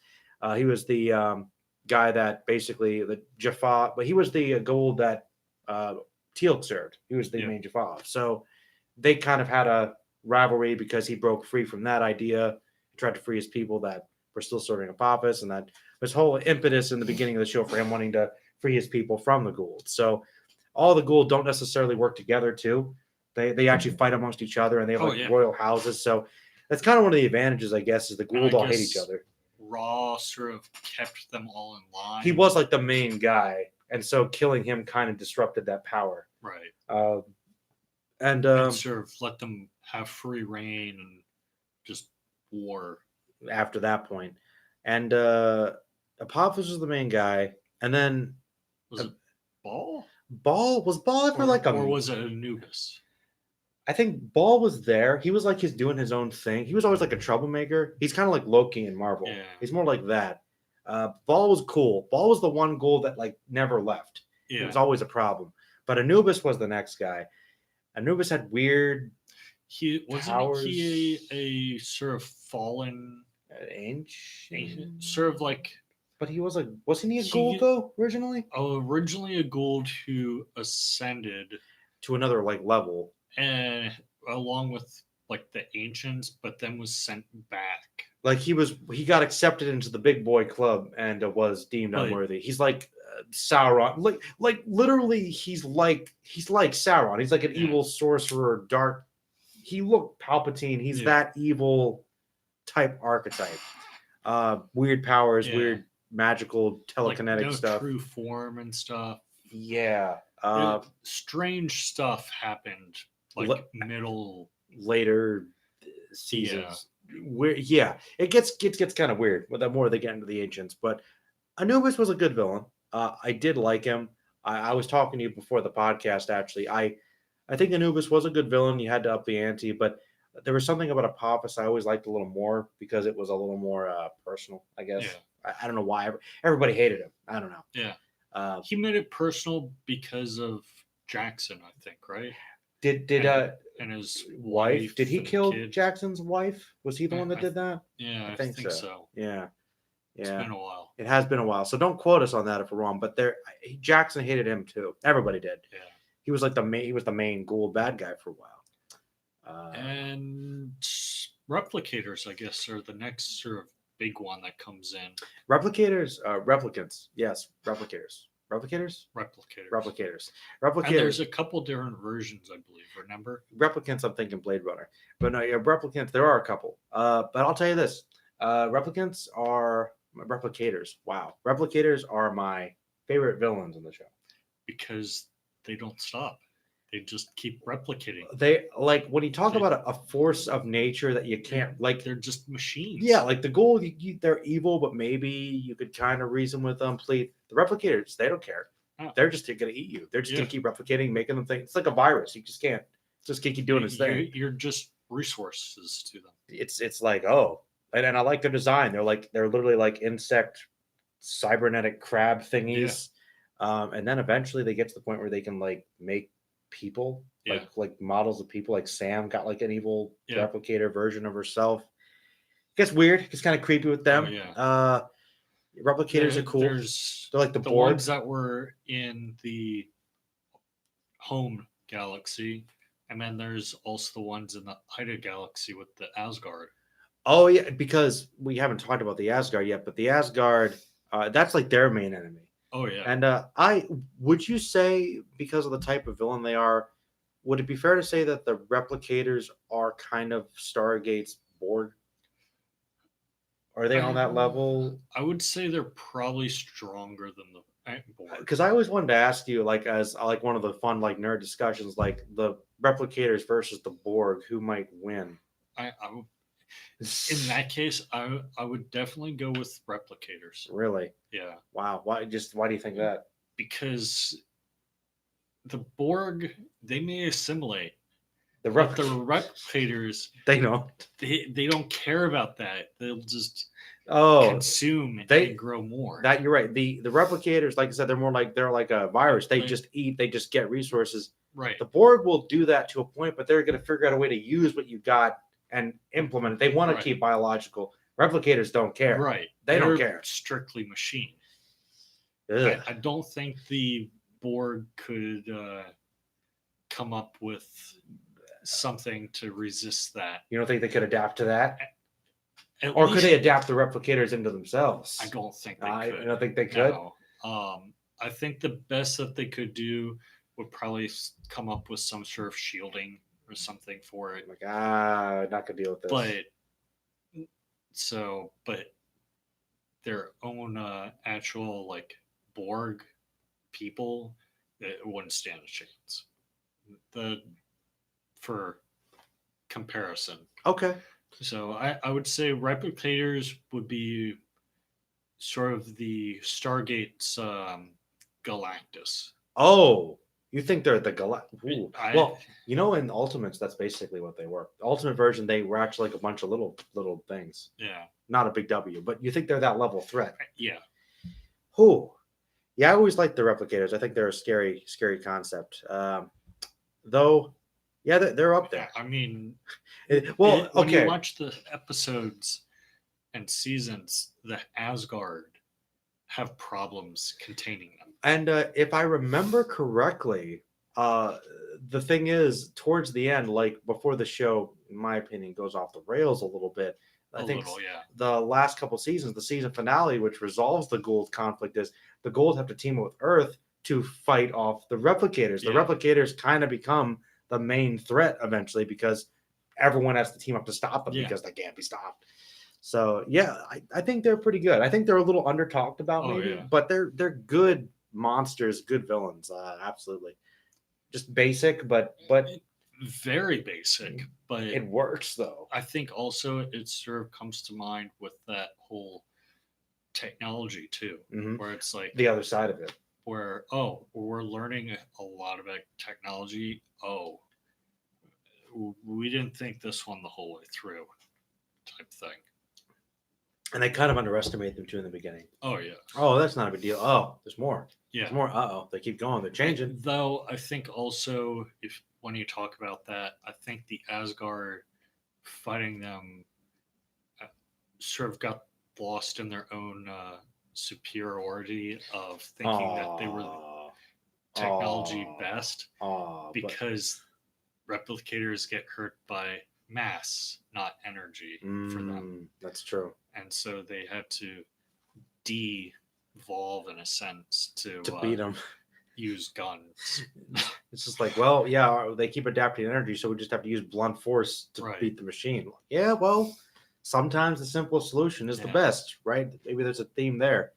He was the guy that basically the Jaffa, but he was the gold that Teal'c served. He was the Yeah. main Jaffa. So they kind of had a rivalry because he broke free from that idea. He tried to free his people that were still serving Apophis, and that was whole impetus in the beginning of the show for him wanting to free his people from the Gould. So all the Gould don't necessarily work together too. They actually fight amongst each other, and they have Oh, like yeah. royal houses. So that's kind of one of the advantages, I guess, is the Gould all hate each guess other. Ra sort of kept them all in line. He was like the main guy, and so killing him kind of disrupted that power. right. And And sort of let them have free reign and just war. after that point, and Apophis was the main guy, and then Was it Ball? Ball ever like a? Or was it Anubis? I think Ball was there. He was like he's doing his own thing. He was always like a troublemaker. He's kind of like Loki in Marvel. Yeah. He's more like that. Ball was cool. Ball was the one goal that like never left. Yeah. It was always a problem. But Anubis was the next guy. Anubis had weird He wasn't he a sort of fallen ancient, sort of like, but he was like, wasn't he a gold though originally? Originally a Gould who ascended To another like level, and along with like the ancients, but then was sent back. like he got accepted into the big boy club and was deemed Right. unworthy. He's like Sauron, like literally he's like Sauron. He's like an Yeah. evil sorcerer, dark. He looked Palpatine. He's that evil type archetype. Weird powers, weird magical telekinetic like no stuff. true form and stuff. Yeah. Strange stuff happened like later seasons. Where it gets kind of weird with the more they get into the ancients. But Anubis was a good villain. I did like him. I was talking to you before the podcast. Actually, I think Anubis was a good villain. You had to up the ante, but there was something about Apophis I always liked a little more because it was a little more personal. I guess. Yeah. I don't know why everybody hated him. I don't know. Yeah. He made it personal because of Jackson, I think, right? Did and his wife? Did he kill kid. Jackson's wife? Was he the one that did that? Yeah, I think so. Yeah. It's been a while. It has been a while, so don't quote us on that if we're wrong. But Jackson hated him too. Everybody did. Yeah. He was like he was the main Gould bad guy for a while. And replicators, I guess, are the next sort of big one that comes in. Replicants. Yes, replicators. Replicators. And there's a couple different versions, I believe. Remember? Replicants, I'm thinking Blade Runner. But no, replicants, there are a couple. But I'll tell you this. Replicants are replicators. Wow. Replicators are my favorite villains in the show. Because they don't stop. They just keep replicating. They like when you talk about a force of nature that you can't like. They're just machines. Yeah, like the Gould, they're evil, but maybe you could kind of reason with them. Please, the replicators, they don't care. Oh. They're just going to eat you. They're just going to keep replicating, making them think it's like a virus. You just can't. Just keep doing its thing. You're just resources to them. It's like and I like their design. They're literally like insect cybernetic crab thingies. Yeah. And then eventually they get to the point where they can like make people like models of people. Like Sam got like an evil replicator version of herself. It gets weird. It gets kind of creepy with them. Replicators are cool. They're like the ones that were in the home galaxy, and then there's also the ones in the Ida galaxy with the Asgard. Oh yeah, because we haven't talked about the Asgard yet, but the Asgard, that's like their main enemy. Oh yeah. And would you say, because of the type of villain they are, would it be fair to say that the replicators are kind of Stargate's Borg? Are they on that level? I would say they're probably stronger than the Borg. Because I always wanted to ask you, like, as like one of the fun like nerd discussions, like the replicators versus the Borg, who might win? In that case, I would definitely go with replicators. Really? Yeah. Wow. Why do you think that? Because the Borg, they may assimilate, The but the replicators, replicators, they don't. they don't care about that. They'll just Oh, consume they- and grow more. that you're right. The replicators, like I said, they're like a virus. They They- just eat. They just get resources. Right. The Borg will do that to a point, but they're going to figure out a way to use what you got and implement it. They want to Right. keep biological. Replicators don't care. Right. They don't They're care. strictly machine. Ugh. I don't think the Borg could come up with something to resist that. You don't think they could adapt to that? At Or could least- they adapt the replicators into themselves? I don't think they I could. don't think they could. No. I think the best that they could do would probably come up with some sort of shielding or something for it. Like, not gonna deal with this. But their own actual like Borg people, it wouldn't stand a chance. For comparison. Okay. So I would say replicators would be sort of the Stargate's Galactus. Oh, you think they're the Well, you know, in Ultimates, that's basically what they were. The Ultimate version, they were actually like a bunch of little things. Yeah. Not a big W, but you think they're that level threat. Yeah. Who? Yeah, I always like the replicators. I think they're a scary concept. Though, yeah, they're up there. I mean, Well, when okay. you watch the episodes and seasons, the Asgard have problems containing them. And if I remember correctly, the thing is, towards the end, like before the show, in my opinion, goes off the rails a little bit. I think the last couple seasons, the season finale, which resolves the Gould conflict, is the Gould have to team up with Earth to fight off the replicators. The replicators kind of become the main threat eventually because everyone has to team up to stop them because they can't be stopped. So yeah, I think they're pretty good. I think they're a little under talked about but they're good monsters, good villains. Absolutely, just basic, but very basic. But it works though. I think also it sort of comes to mind with that whole technology too, where it's like the other side of it. Where we're learning a lot about technology. Oh, we didn't think this one the whole way through, type thing. And they kind of underestimate them too in the beginning. Oh yeah. Oh, that's not a big deal. Oh, there's more. Yeah. There's more. They keep going. They're changing. Though I think also when you talk about that, I think the Asgard fighting them sort of got lost in their own superiority of thinking that they were technology best because replicators get hurt by mass, not energy for them. That's true. And so they had to devolve in a sense to beat them. Use guns. It's just like, well, yeah, they keep adapting energy, so we just have to use blunt force to beat the machine. Yeah, well, sometimes the simplest solution is the best, right? Maybe there's a theme there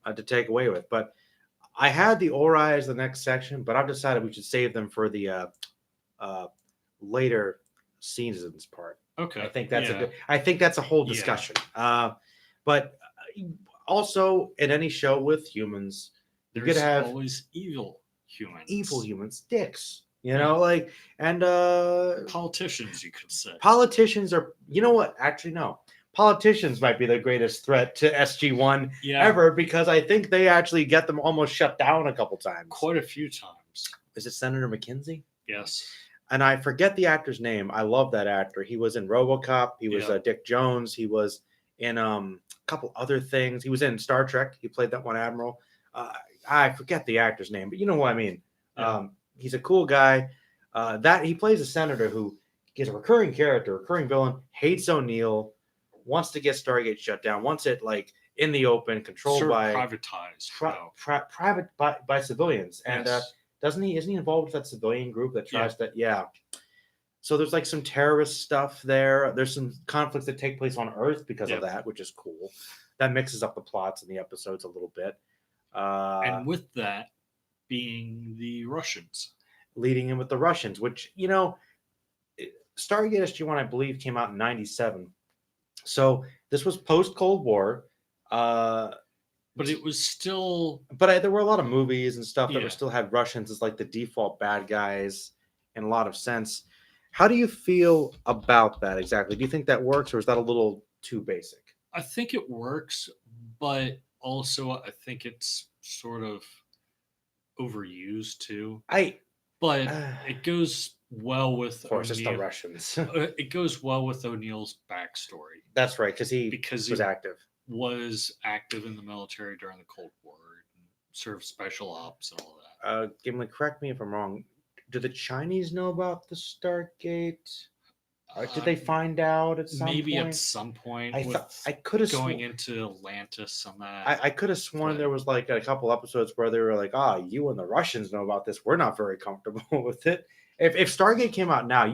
to take away with. But I had the Ori as the next section, but I've decided we should save them for the later seasons part. Okay, I think that's a whole discussion. But also in any show with humans, you could have always evil humans, dicks. You know, like, and politicians, you could say. Politicians are, you know what? Actually, no. Politicians might be the greatest threat to SG-1 ever because I think they actually get them almost shut down a couple times. Quite a few times. Is it Senator McKenzie? Yes. And I forget the actor's name. I love that actor. He was in RoboCop. He was Dick Jones. He was in a couple other things. He was in Star Trek. He played that one admiral. I forget the actor's name, but you know what I mean. Yeah. He's a cool guy. That he plays a senator who is a recurring character, recurring villain, hates O'Neill, wants to get Stargate shut down, wants it like in the open, controlled by privatized, private by civilians. And isn't he involved with that civilian group that tries to? Yeah. So there's like some terrorist stuff there. There's some conflicts that take place on Earth because of that, which is cool. That mixes up the plots in the episodes a little bit. And with that being the Russians. Leading in with the Russians, which, you know, Stargate SG-1, I believe, came out in 97. So this was post-Cold War. But but it was still. But there were a lot of movies and stuff that Yeah. were still had Russians as like the default bad guys in a lot of sense. How do you feel about that exactly? Do you think that works, or is that a little too basic? I think it works, but also I think it's sort of overused too. I, But of it goes well with course, it's the O'Neill. Russians. It goes well with O'Neill's backstory That's right, because he because was he active. was active in the military during the Cold War and served special ops and all that. Gimli, correct me if I'm wrong. Do the Chinese know about the Stargate? Did they find out at some maybe point? at some point I with thought I could have going into Atlantis on that. I could have sworn but- there was like a couple episodes where they were like, you and the Russians know about this. We're not very comfortable with it. If Stargate came out now,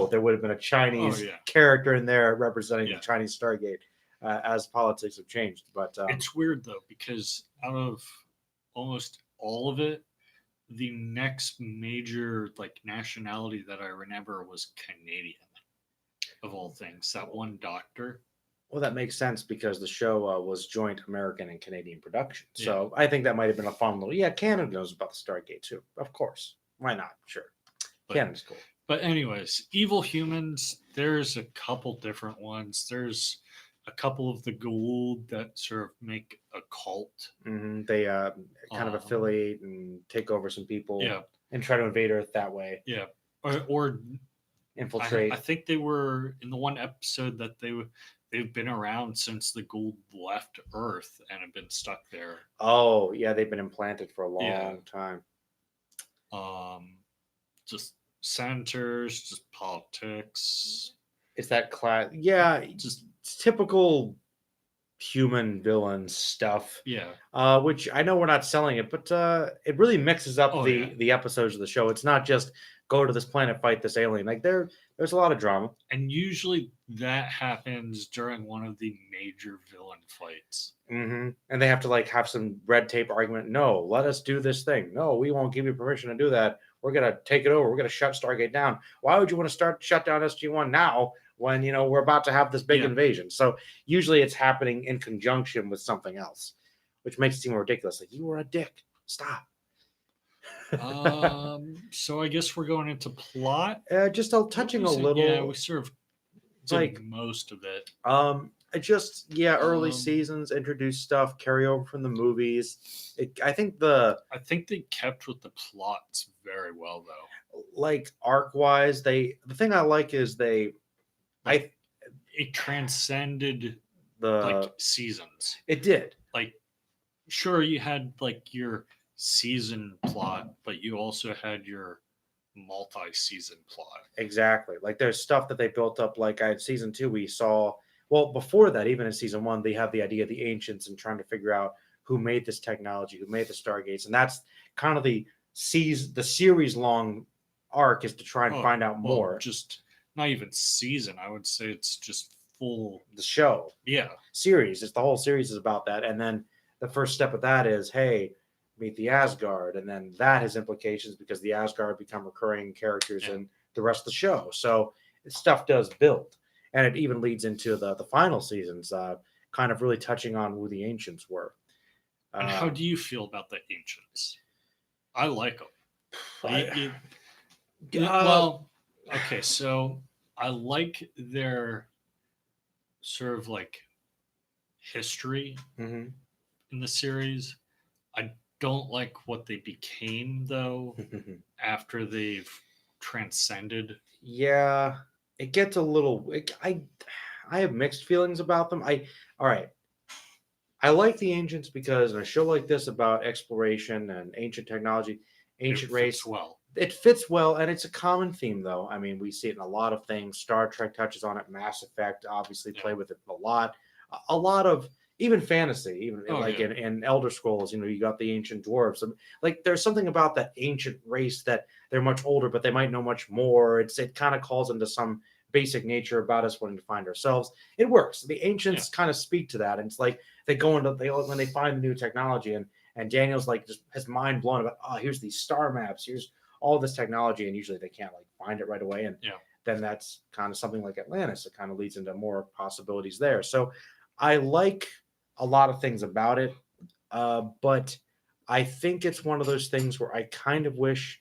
there would have been a Chinese character in there representing the Chinese Stargate as politics have changed. But it's weird though, because out of almost all of it, the next major like nationality that I remember was Canadian, of all things. That one doctor. Well, that makes sense because the show was joint American and Canadian production. So I think that might have been a fun little. Yeah, Canada knows about the Stargate too. Of course. Why not? Sure. Canada's cool. But anyways, evil humans, there's a couple different ones. There's a couple of the Goa'uld that sort of make a cult. Mm-hmm. They kind of affiliate and take over some people. Yeah. And try to invade Earth that way. Yeah. Or infiltrate. I think they were in the one episode that they've been around since the Goa'uld left Earth and have been stuck there. Oh, yeah, they've been implanted for a long time. Just senators, just politics. Is that class? Yeah, just typical human villain stuff. Yeah. Which I know we're not selling it, but it really mixes up the episodes of the show. It's not just go to this planet, fight this alien. Like there's a lot of drama. And usually that happens during one of the major villain fights. Mm-hmm. And they have to like have some red tape argument. No, let us do this thing. No, we won't give you permission to do that. We're gonna take it over. We're gonna shut Stargate down. Why would you want to shut down SG-1 now when we're about to have this big invasion? So usually it's happening in conjunction with something else, which makes it seem ridiculous. Like, you were a dick. Stop. So I guess we're going into plot. Just touching a little. Yeah, we sort of did like most of it. Early seasons introduce stuff, carry over from the movies. I think they kept with the plots very well though. Like arc wise, the thing I like is it transcended the seasons. It did. Like, sure, you had like your season plot, but you also had your multi-season plot. Exactly. Like there's stuff that they built up. Like in season 2, we saw. Well, before that, even in season 1, they have the idea of the ancients and trying to figure out who made this technology, who made the Stargates, and that's kind of the series long arc is to try and find out more. Just not even season. I would say it's just full the show. Yeah, series. It's the whole series is about that, and then the first step of that is, hey, meet the Asgard, and then that has implications because the Asgard become recurring characters in the rest of the show. So stuff does build. And it even leads into the final seasons, kind of really touching on who the ancients were. And how do you feel about the ancients? I like them. Well, okay, so I like their sort of like history in the series. I don't like what they became, though, after they've transcended. Yeah. It gets a little. I have mixed feelings about them. All right. I like the ancients because in a show like this about exploration and ancient technology, ancient race, it fits well, and it's a common theme, though. I mean, we see it in a lot of things. Star Trek touches on it. Mass Effect obviously play with it a lot. A lot of even fantasy, in Elder Scrolls, you got the ancient dwarves. Like there's something about that ancient race that they're much older, but they might know much more. It kind of calls into some basic nature about us wanting to find ourselves. It works. The ancients kind of speak to that, and it's like they go into when they find the new technology, and Daniel's like just his mind blown about, here's these star maps, here's all this technology, and usually they can't like find it right away, and then that's kind of something like Atlantis. It kind of leads into more possibilities there. So I like a lot of things about it. But I think it's one of those things where I kind of wish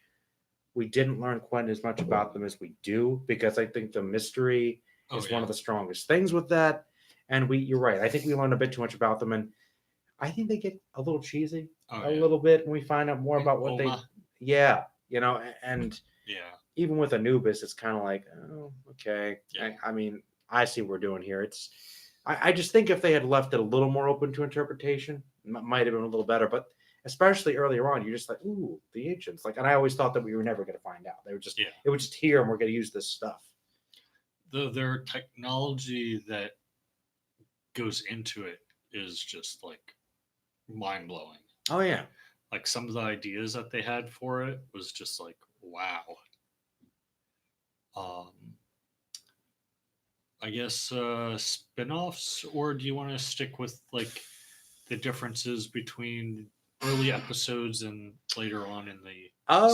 we didn't learn quite as much about them as we do, because I think the mystery is one of the strongest things with that. And you're right. I think we learned a bit too much about them, and I think they get a little cheesy, little bit, when we find out more about what yeah, and even with Anubis, it's kind of like, oh, okay. Yeah. I mean, I see what we're doing here. I just think if they had left it a little more open to interpretation, might have been a little better. But especially earlier on, you're just like, ooh, the ancients. Like, and I always thought that we were never going to find out. They were just, it was just here, and we're going to use this stuff. Their technology that goes into it is just like mind blowing. Oh yeah, like some of the ideas that they had for it was just like, wow. I guess spin-offs, or do you want to stick with like the differences between early episodes and later on in the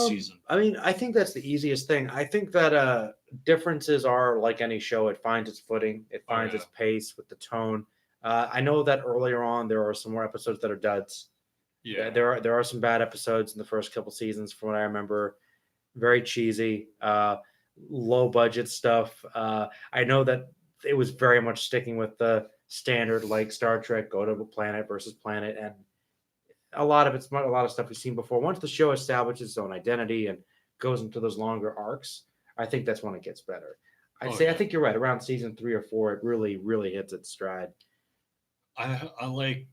season? I mean, I think that's the easiest thing. I think that differences are like any show. It finds its footing. It finds its pace with the tone. I know that earlier on there are some more episodes that are duds. Yeah, there are some bad episodes in the first couple seasons, from what I remember. Very cheesy, low budget stuff. I know that it was very much sticking with the standard, like Star Trek, go to a planet versus planet, and a lot of stuff we've seen before. Once the show establishes its own identity and goes into those longer arcs, I think that's when it gets better. I think you're right. Around season 3 or 4, it really, really hits its stride. I like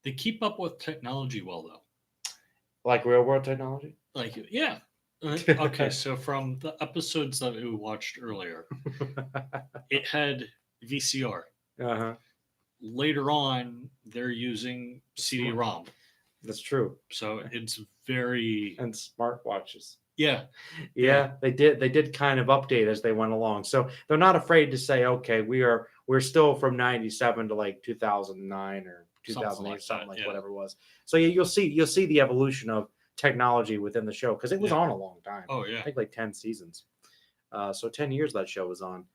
they keep up with technology well, though. Like real world technology? Like, yeah. Okay, so from the episodes that we watched earlier, it had VCR. Uh-huh. Later on, they're using CD-ROM. That's true. So it's very... And smartwatches. Yeah. They did kind of update as they went along. So they're not afraid to say, okay, we're still from 97 to like 2009 or 2008, something like whatever it was. So you'll see the evolution of technology within the show, because it was on a long time. Oh yeah. I think like 10 seasons. So 10 years that show was on.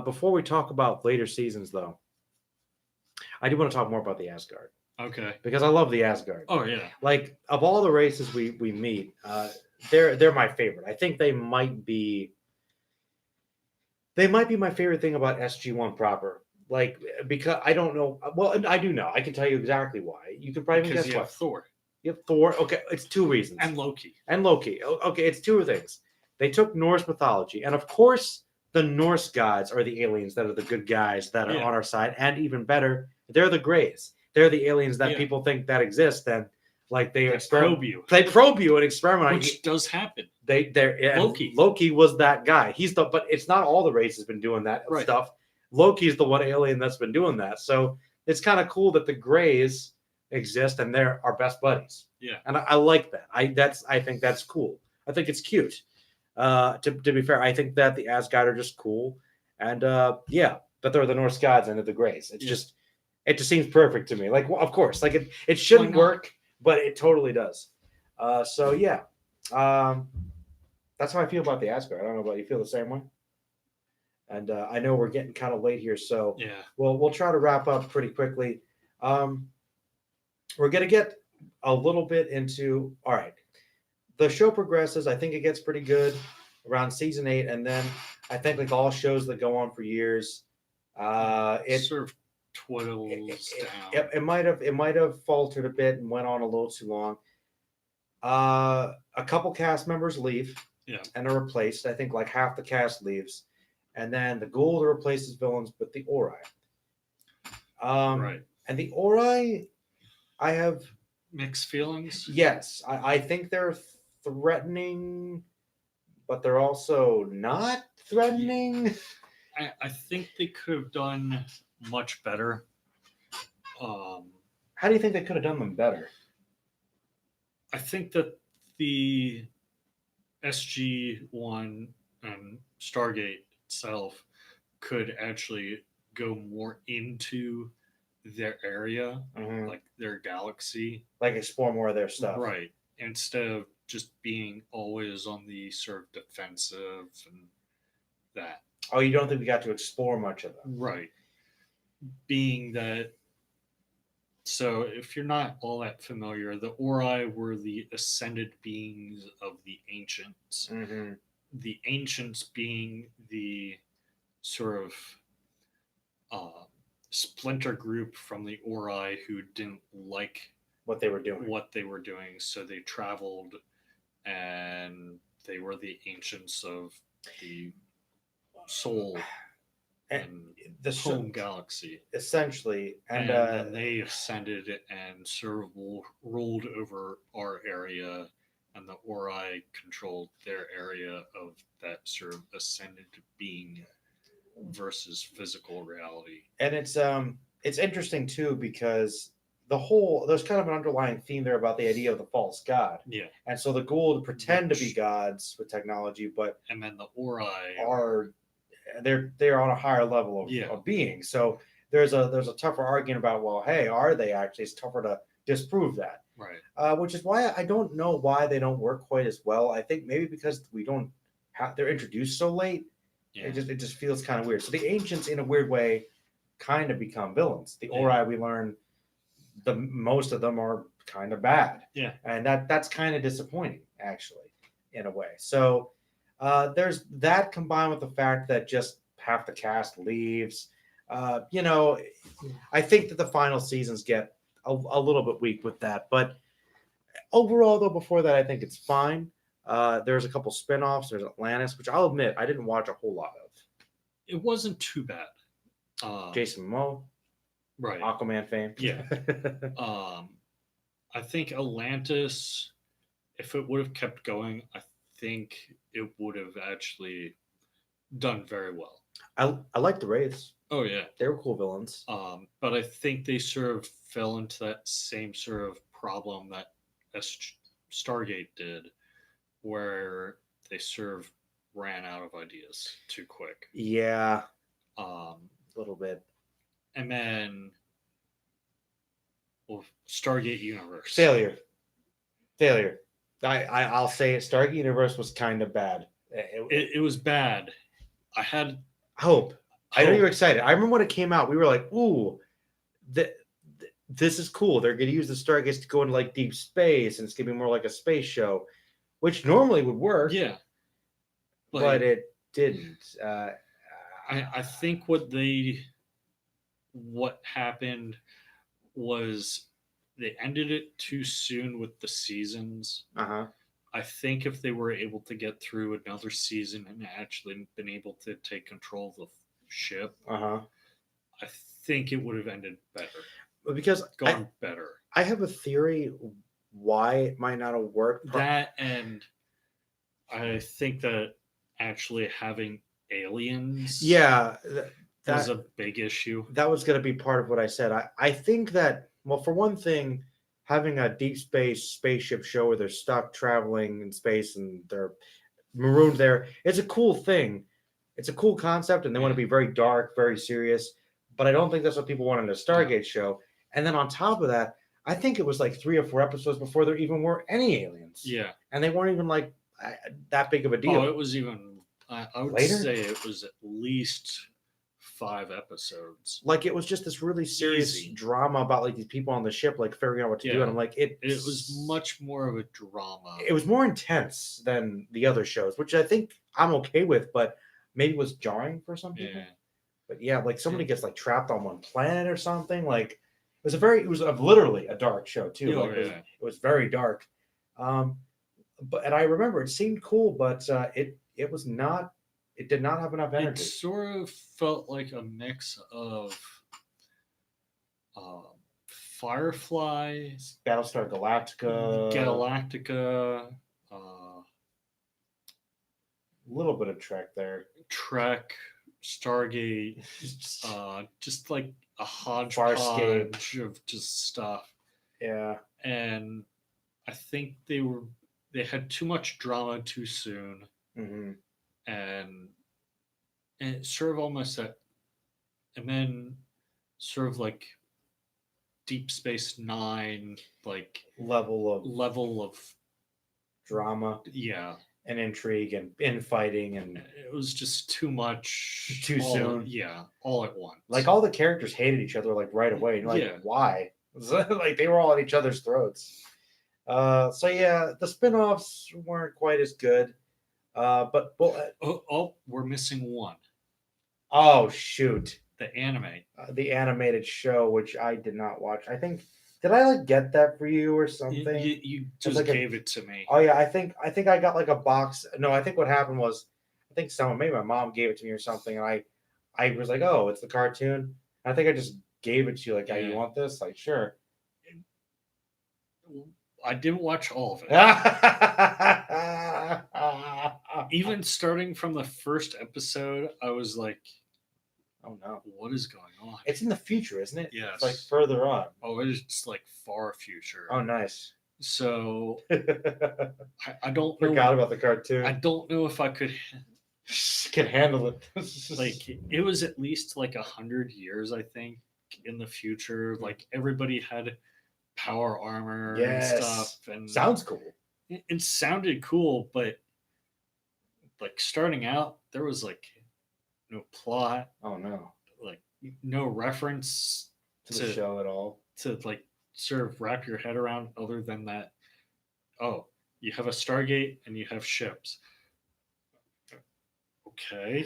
Before we talk about later seasons, though, I do want to talk more about the Asgard. Okay. Because I love the Asgard. Oh yeah. Like, of all the races we meet, they're my favorite. I think they might be my favorite thing about SG-1 proper. Like, because I don't know. Well, I do know. I can tell you exactly why. You can probably guess why. Thor. You have Thor. Okay, it's 2 reasons. And Loki. Okay, it's 2 things. They took Norse mythology, and of course, the Norse gods are the aliens that are the good guys that are on our side, and even better, they're the Greys. They're the aliens that people think that exist, and like they probe you. They probe you and experiment, which does happen. Loki was that guy. But it's not all the races been doing that stuff. Loki's the one alien that's been doing that. So it's kind of cool that the Greys exist and they're our best buddies. Yeah, and I like that. I think that's cool. I think it's cute. To be fair, I think that the Asgard are just cool, and that they're the Norse gods and they're the Greys. It just seems perfect to me. Like, well, of course, like it shouldn't work, but it totally does. That's how I feel about the Asgard. I don't know about you. Feel the same way? And I know we're getting kind of late here, so we'll try to wrap up pretty quickly. We're gonna get a little bit into the show progresses. I think it gets pretty good around season 8, and then I think like all shows that go on for years, it sort of twiddles down. It might have faltered a bit and went on a little too long. A couple cast members leave, and are replaced. I think like half the cast leaves, and then the Goa'uld are replaced as villains with the Ori. And the Ori, I have mixed feelings. Yes, I think they're threatening, but they're also not threatening. I think they could have done much better. How do you think they could have done them better? I think that the SG-1 and Stargate itself could actually go more into their area, like their galaxy. Like explore more of their stuff. Right. Instead of just being always on the sort of defensive and that. Oh, you don't think we got to explore much of them? Right. being that, so if you're not all that familiar, the Ori were the ascended beings of the ancients. Mm-hmm. The ancients being the sort of splinter group from the Ori who didn't like What they were doing. what they were doing, so they traveled, and they were the ancients of the soul and the home galaxy. essentially, And then they ascended and sort of ruled over our area, and the Ori controlled their area of that sort of ascended being versus physical reality. and it's interesting too because there's kind of an underlying theme there about the idea of the false god. Yeah. And so the Goa'uld pretend to be gods with technology, but and then the Ori are they're on a higher level of being. So there's a tougher argument about, well, hey, are they actually? It's tougher to disprove that. Right. Which is why I don't know why they don't work quite as well. I think maybe because we don't they're introduced so late. Yeah. It just feels kind of weird. So the ancients, in a weird way, kind of become villains. The Ori, we learn most of them are kind of bad. Yeah. And that's kind of disappointing, actually, in a way. So there's that combined with the fact that just half the cast leaves. I think that the final seasons get a little bit weak with that. But overall, though, before that, I think it's fine. There's a couple spin-offs. There's Atlantis, which I'll admit I didn't watch a whole lot of. It wasn't too bad. Jason Momoa, right? Aquaman fame. Yeah. I think Atlantis, if it would have kept going, I think it would have actually done very well. I like the Wraiths. Oh yeah, they were cool villains. But I think they sort of fell into that same sort of problem that Stargate did, where they sort of ran out of ideas too quick. Yeah, a little bit. And then, well, Stargate Universe failure. I'll say it. Stargate Universe was kind of bad. It was bad. I had hope. I know you were excited. I remember when it came out, we were like, "Ooh, this is cool. They're going to use the Stargates to go into like deep space, and it's going to be more like a space show," which normally would work. Yeah, but it didn't. I think what happened was they ended it too soon with the seasons. I think if they were able to get through another season and actually been able to take control of the ship, I think it would have ended better. Because gone better. I have a theory why it might not have worked. That, and I think that actually having aliens, that was a big issue. That was going to be part of what I said. I think that, well, for one thing, having a deep space spaceship show where they're stuck traveling in space and they're marooned there, it's a cool thing. It's a cool concept, and they want to be very dark, very serious. But I don't think that's what people want in a Stargate show. And then on top of that, I think it was like 3 or 4 episodes before there even were any aliens. Yeah. And they weren't even like that big of a deal. Oh, it was even, I would say it was at least 5 episodes. Like, it was just this really serious drama about like these people on the ship like figuring out what to do, and I'm like, it was much more of a drama. It was more intense than the other shows, which I think I'm okay with, but maybe was jarring for some people. But yeah, like somebody gets like trapped on one planet or something. Like it was literally a dark show too. It was very dark. And I remember it seemed cool, but it did not have enough energy. It sort of felt like a mix of Firefly, Battlestar Galactica, a little bit of Trek there. Trek, Stargate, just like a hodgepodge of just stuff. Yeah. And I think they had too much drama too soon. Mm-hmm. And it sort of almost and then sort of like Deep Space Nine, like level of drama. Yeah. and intrigue and infighting and It was just too much. Too soon. Yeah, all at once. like all the characters hated each other like right away. And you're like, Yeah. why? Like they were all at each other's throats. So yeah, the spin-offs weren't quite as good. But well, We're missing one. oh shoot, The anime. the animated show, which I did not watch. I think did I like get that for you or something? You just like gave it to me. Oh yeah, I think I got like a box. No, I think what happened was I think someone, maybe my mom gave it to me or something, and I was like, oh, it's the cartoon. And I think I just gave it to you like, hey, you Yeah. want this? Like, sure. I didn't watch all of it. Even starting from the first episode, I was like, oh no, what is going on? it's in the future, isn't it? Yes. It's like further on. Oh, it is like far future. Oh, nice. So I don't know. Forgot about the cartoon. I don't know if I could Can handle it. like it was at least like 100 years, I think, in the future. Like everybody had power armor Yes. and stuff, and Sounds cool. it sounded cool, but like starting out, there was like no plot, Oh no, like no reference to the show at all. to like sort of wrap your head around other than that. Oh, you have a Stargate and you have ships. Okay.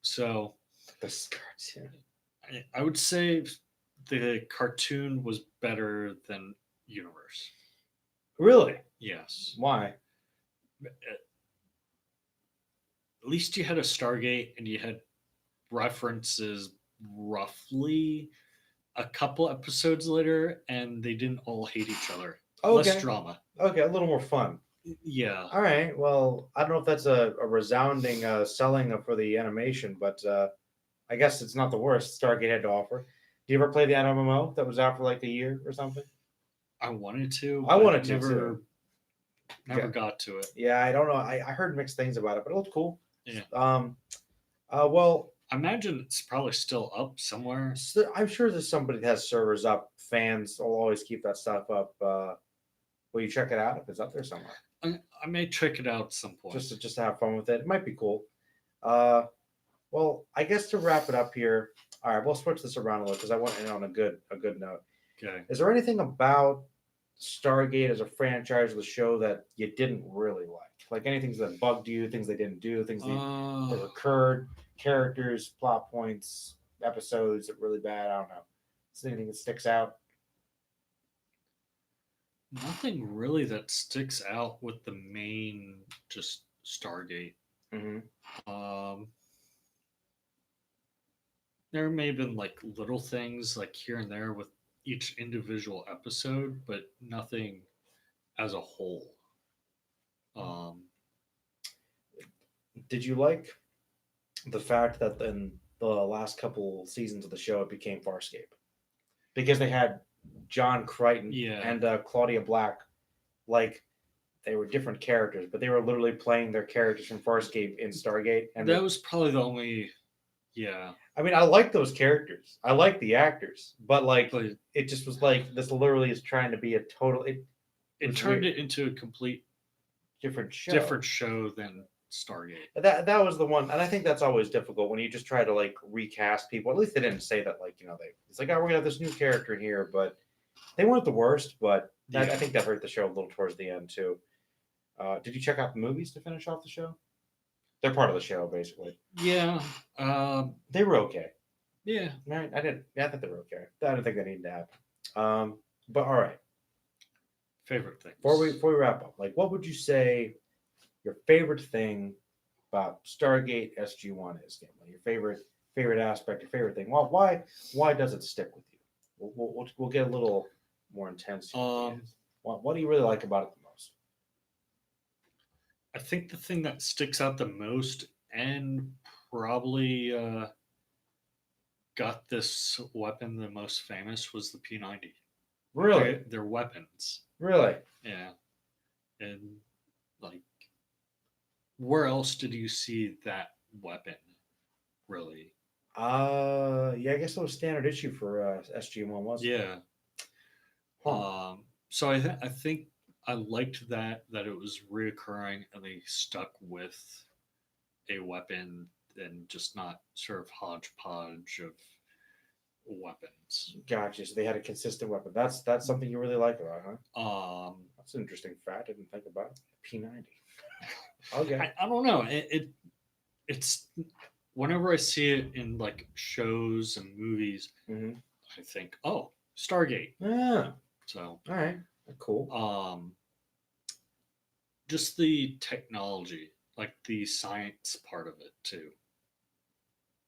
So This cartoon. I would say the cartoon was better than Universe. Really? Yes. Why? At least you had a Stargate and you had references roughly a couple episodes later, and they didn't all hate each other. Okay. Less drama. Okay, a little more fun. Yeah. All right. Well, I don't know if that's a resounding selling for the animation, but I guess it's not the worst Stargate had to offer. Do you ever play the MMO that was out for like a year or something? I wanted to. I but wanted to, never, too. never Yeah. got to it. Yeah, I don't know. I heard mixed things about it, but it looked cool. Yeah. Well, I imagine it's probably still up somewhere. I'm sure there's somebody that has servers up. Fans will always keep that stuff up. Will you check it out if it's up there somewhere? I may check it out at some point. Just to have fun with it. It might be cool. Well, I guess to wrap it up here. All right, we'll switch this around a little because I want to end on a good note. Okay. Is there anything about Stargate as a franchise or the show that you didn't really like? Like anything that bugged you, things they didn't do, things that occurred, characters, plot points, episodes that really bad. I don't know. Is there anything that sticks out? Nothing really that sticks out with the main just Stargate. Mm-hmm. There may have been like little things like here and there with each individual episode, but nothing as a whole. Did you like the fact that in the last couple seasons of the show it became Farscape? Because they had John Crichton and Claudia Black, like they were different characters, but they were literally playing their characters from Farscape in Stargate. And that was probably the only, yeah. I mean, I like those characters. I like the actors, but like But it just was like this literally is trying to be a total. it turned it into a complete different show than Stargate. That was the one, and I think that's always difficult when you just try to like recast people. At least they didn't say that, like it's like, oh, we're gonna have this new character in here, but they weren't the worst. But I think that hurt the show a little towards the end too. Did you check out the movies to finish off the show? They're part of the show, basically. Yeah. They were okay. Yeah. Right. I thought they were okay. I didn't think they needed to happen. But all right. Favorite things. Before we wrap up, like, what would you say your favorite thing about Stargate SG-1 is? Your favorite aspect, your favorite thing. Well, why does it stick with you? We'll get a little more intense. What do you really like about it the most? I think the thing that sticks out the most and probably got this weapon the most famous was the P90. Really? Their weapons. Really? Yeah. And like, where else did you see that weapon? Really? Yeah, I guess it was standard issue for SG-1, wasn't it? Yeah. So I think I liked that it was reoccurring and they stuck with a weapon and just not sort of hodgepodge of weapons. Gotcha. So they had a consistent weapon. That's something you really like about it, huh? Um, That's an interesting fact. I didn't think about it. P90. Okay. I don't know. It's whenever I see it in like shows and movies, Mm-hmm. I think, oh, Stargate. Ah, So, all right. Cool. just the technology, like the science part of it too.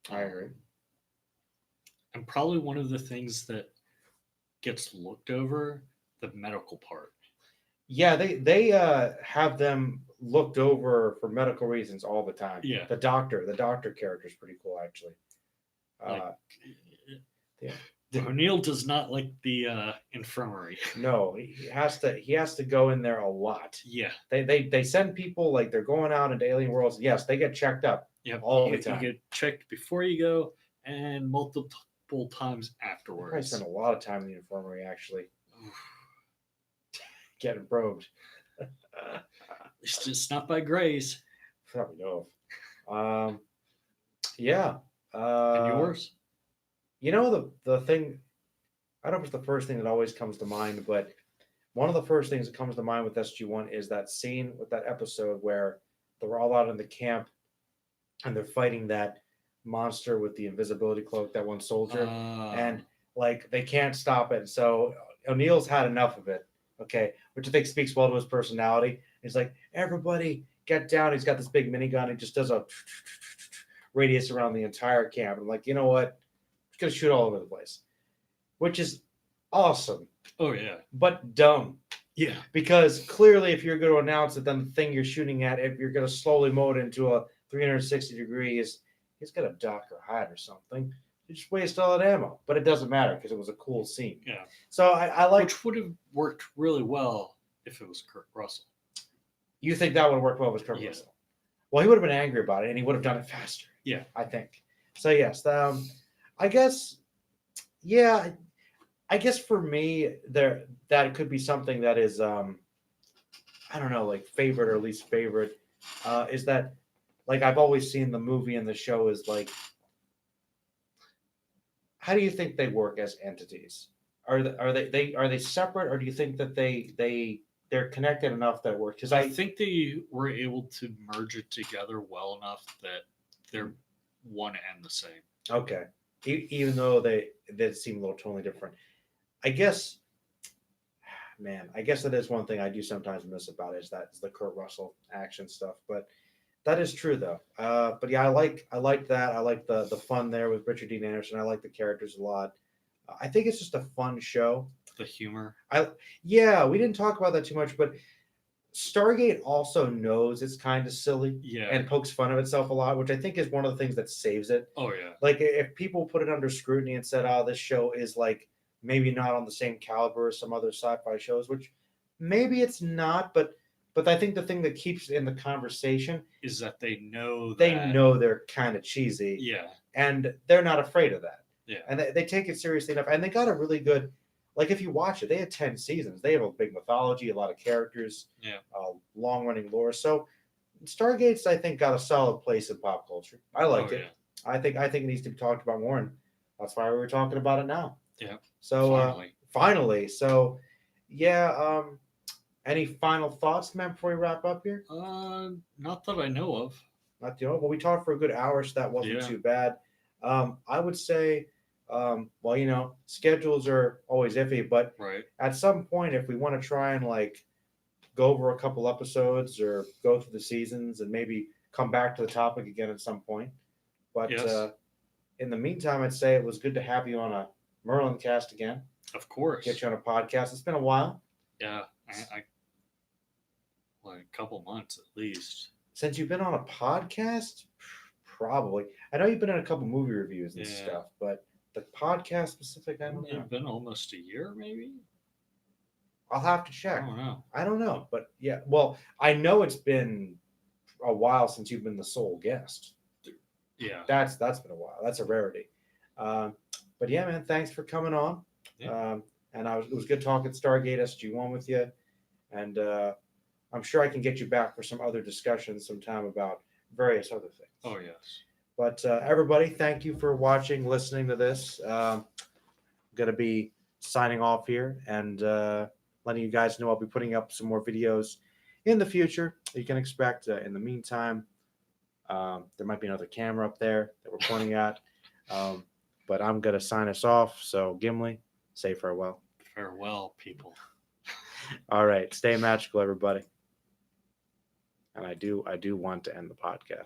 I agree. And probably one of the things that gets looked over, the medical part. Yeah, they have them looked over for medical reasons all the time. Yeah. The doctor character is pretty cool actually. Like, yeah. O'Neill does not like the infirmary. No, he has to go in there a lot. Yeah. They send people like they're going out into alien worlds. Yes, they get checked up Yep. all the time. You get checked before you go and multiple times I afterwards. spend a lot of time in the infirmary actually. Getting probed. It's just not by grace. Probably know. Yeah. And yours? You know the thing. I don't know if it's the first thing that always comes to mind, but one of the first things that comes to mind with SG-1 is that scene with that episode where they're all out in the camp and they're fighting that monster with the invisibility cloak, that one soldier, and like they can't stop it. So O'Neill's had enough of it. Okay, which I think speaks well to his personality. He's like, everybody get down. He's got this big minigun. He just does a radius around the entire camp. I'm like, you know what? He's gonna shoot all over the place, which is awesome. Oh yeah, but dumb. Yeah, because clearly, if you're going to announce it, then the thing you're shooting at, if you're going to slowly mode into a 360 degrees, he's got a duck or hide or something. You just waste all that ammo, but it doesn't matter because it was a cool scene. Yeah. So I like. Which would have worked really well if it was Kurt Russell. You think that would work well with Kurt Russell? Well, he would have been angry about it, and he would have done it faster. Yeah, I think. So yes, I guess. Yeah, I guess for me, that could be something that is, I don't know, like favorite or least favorite. Is that like I've always seen the movie and the show is like, how do you think they work as entities? Are they separate, or do you think that they're connected enough that it works? Because I think they were able to merge it together well enough that they're one and the same. Okay, even though they seem a little totally different. I guess, man, I guess that is one thing I do sometimes miss about it is the Kurt Russell action stuff. But that is true though. But yeah, I like that. I like the fun there with Richard Dean Anderson. I like the characters a lot. I think it's just a fun show. The humor. Yeah, we didn't talk about that too much, but Stargate also knows it's kind of silly, and pokes fun of itself a lot, which I think is one of the things that saves it. Oh yeah. Like if people put it under scrutiny and said, "Oh, this show is like." Maybe not on the same caliber as some other sci-fi shows, which maybe it's not, but I think the thing that keeps it in the conversation is that they know they're kind of cheesy. Yeah. And they're not afraid of that. Yeah. And they take it seriously enough. And they got a really good, like if you watch it, they had 10 seasons. They have a big mythology, a lot of characters, long-running lore. So Stargate's, I think, got a solid place in pop culture. I liked it. Yeah. I think it needs to be talked about more, and that's why we were talking about it now. Yeah. So finally. So yeah. Any final thoughts, man, before we wrap up here? Not that I know of. Not the well, we talked for a good hour, so that wasn't too bad. I would say, well, you know, schedules are always iffy, but at some point, if we want to try and like go over a couple episodes or go through the seasons and maybe come back to the topic again at some point. But in the meantime, I'd say it was good to have you on a Merlincast again. Of course. Get you on a podcast. It's been a while. Yeah. Like a couple months at least. Since you've been on a podcast? Probably. I know you've been in a couple movie reviews and stuff, but the podcast specific, I don't know. It's been almost a year, maybe? I'll have to check. I don't know. But yeah. Well, I know it's been a while since you've been the sole guest. Yeah. That's been a while. That's a rarity. But yeah, man, thanks for coming on. Yeah. And it was good talking Stargate SG-1 with you. and I'm sure I can get you back for some other discussions sometime about various other things. Oh yes. But everybody, thank you for watching, listening to this. I'm going to be signing off here and letting you guys know I'll be putting up some more videos in the future. You can expect in the meantime, there might be another camera up there that we're pointing at. But I'm going to sign us off. So, Gimli, say farewell. Farewell, people. All right. Stay magical, everybody. And I do want to end the podcast.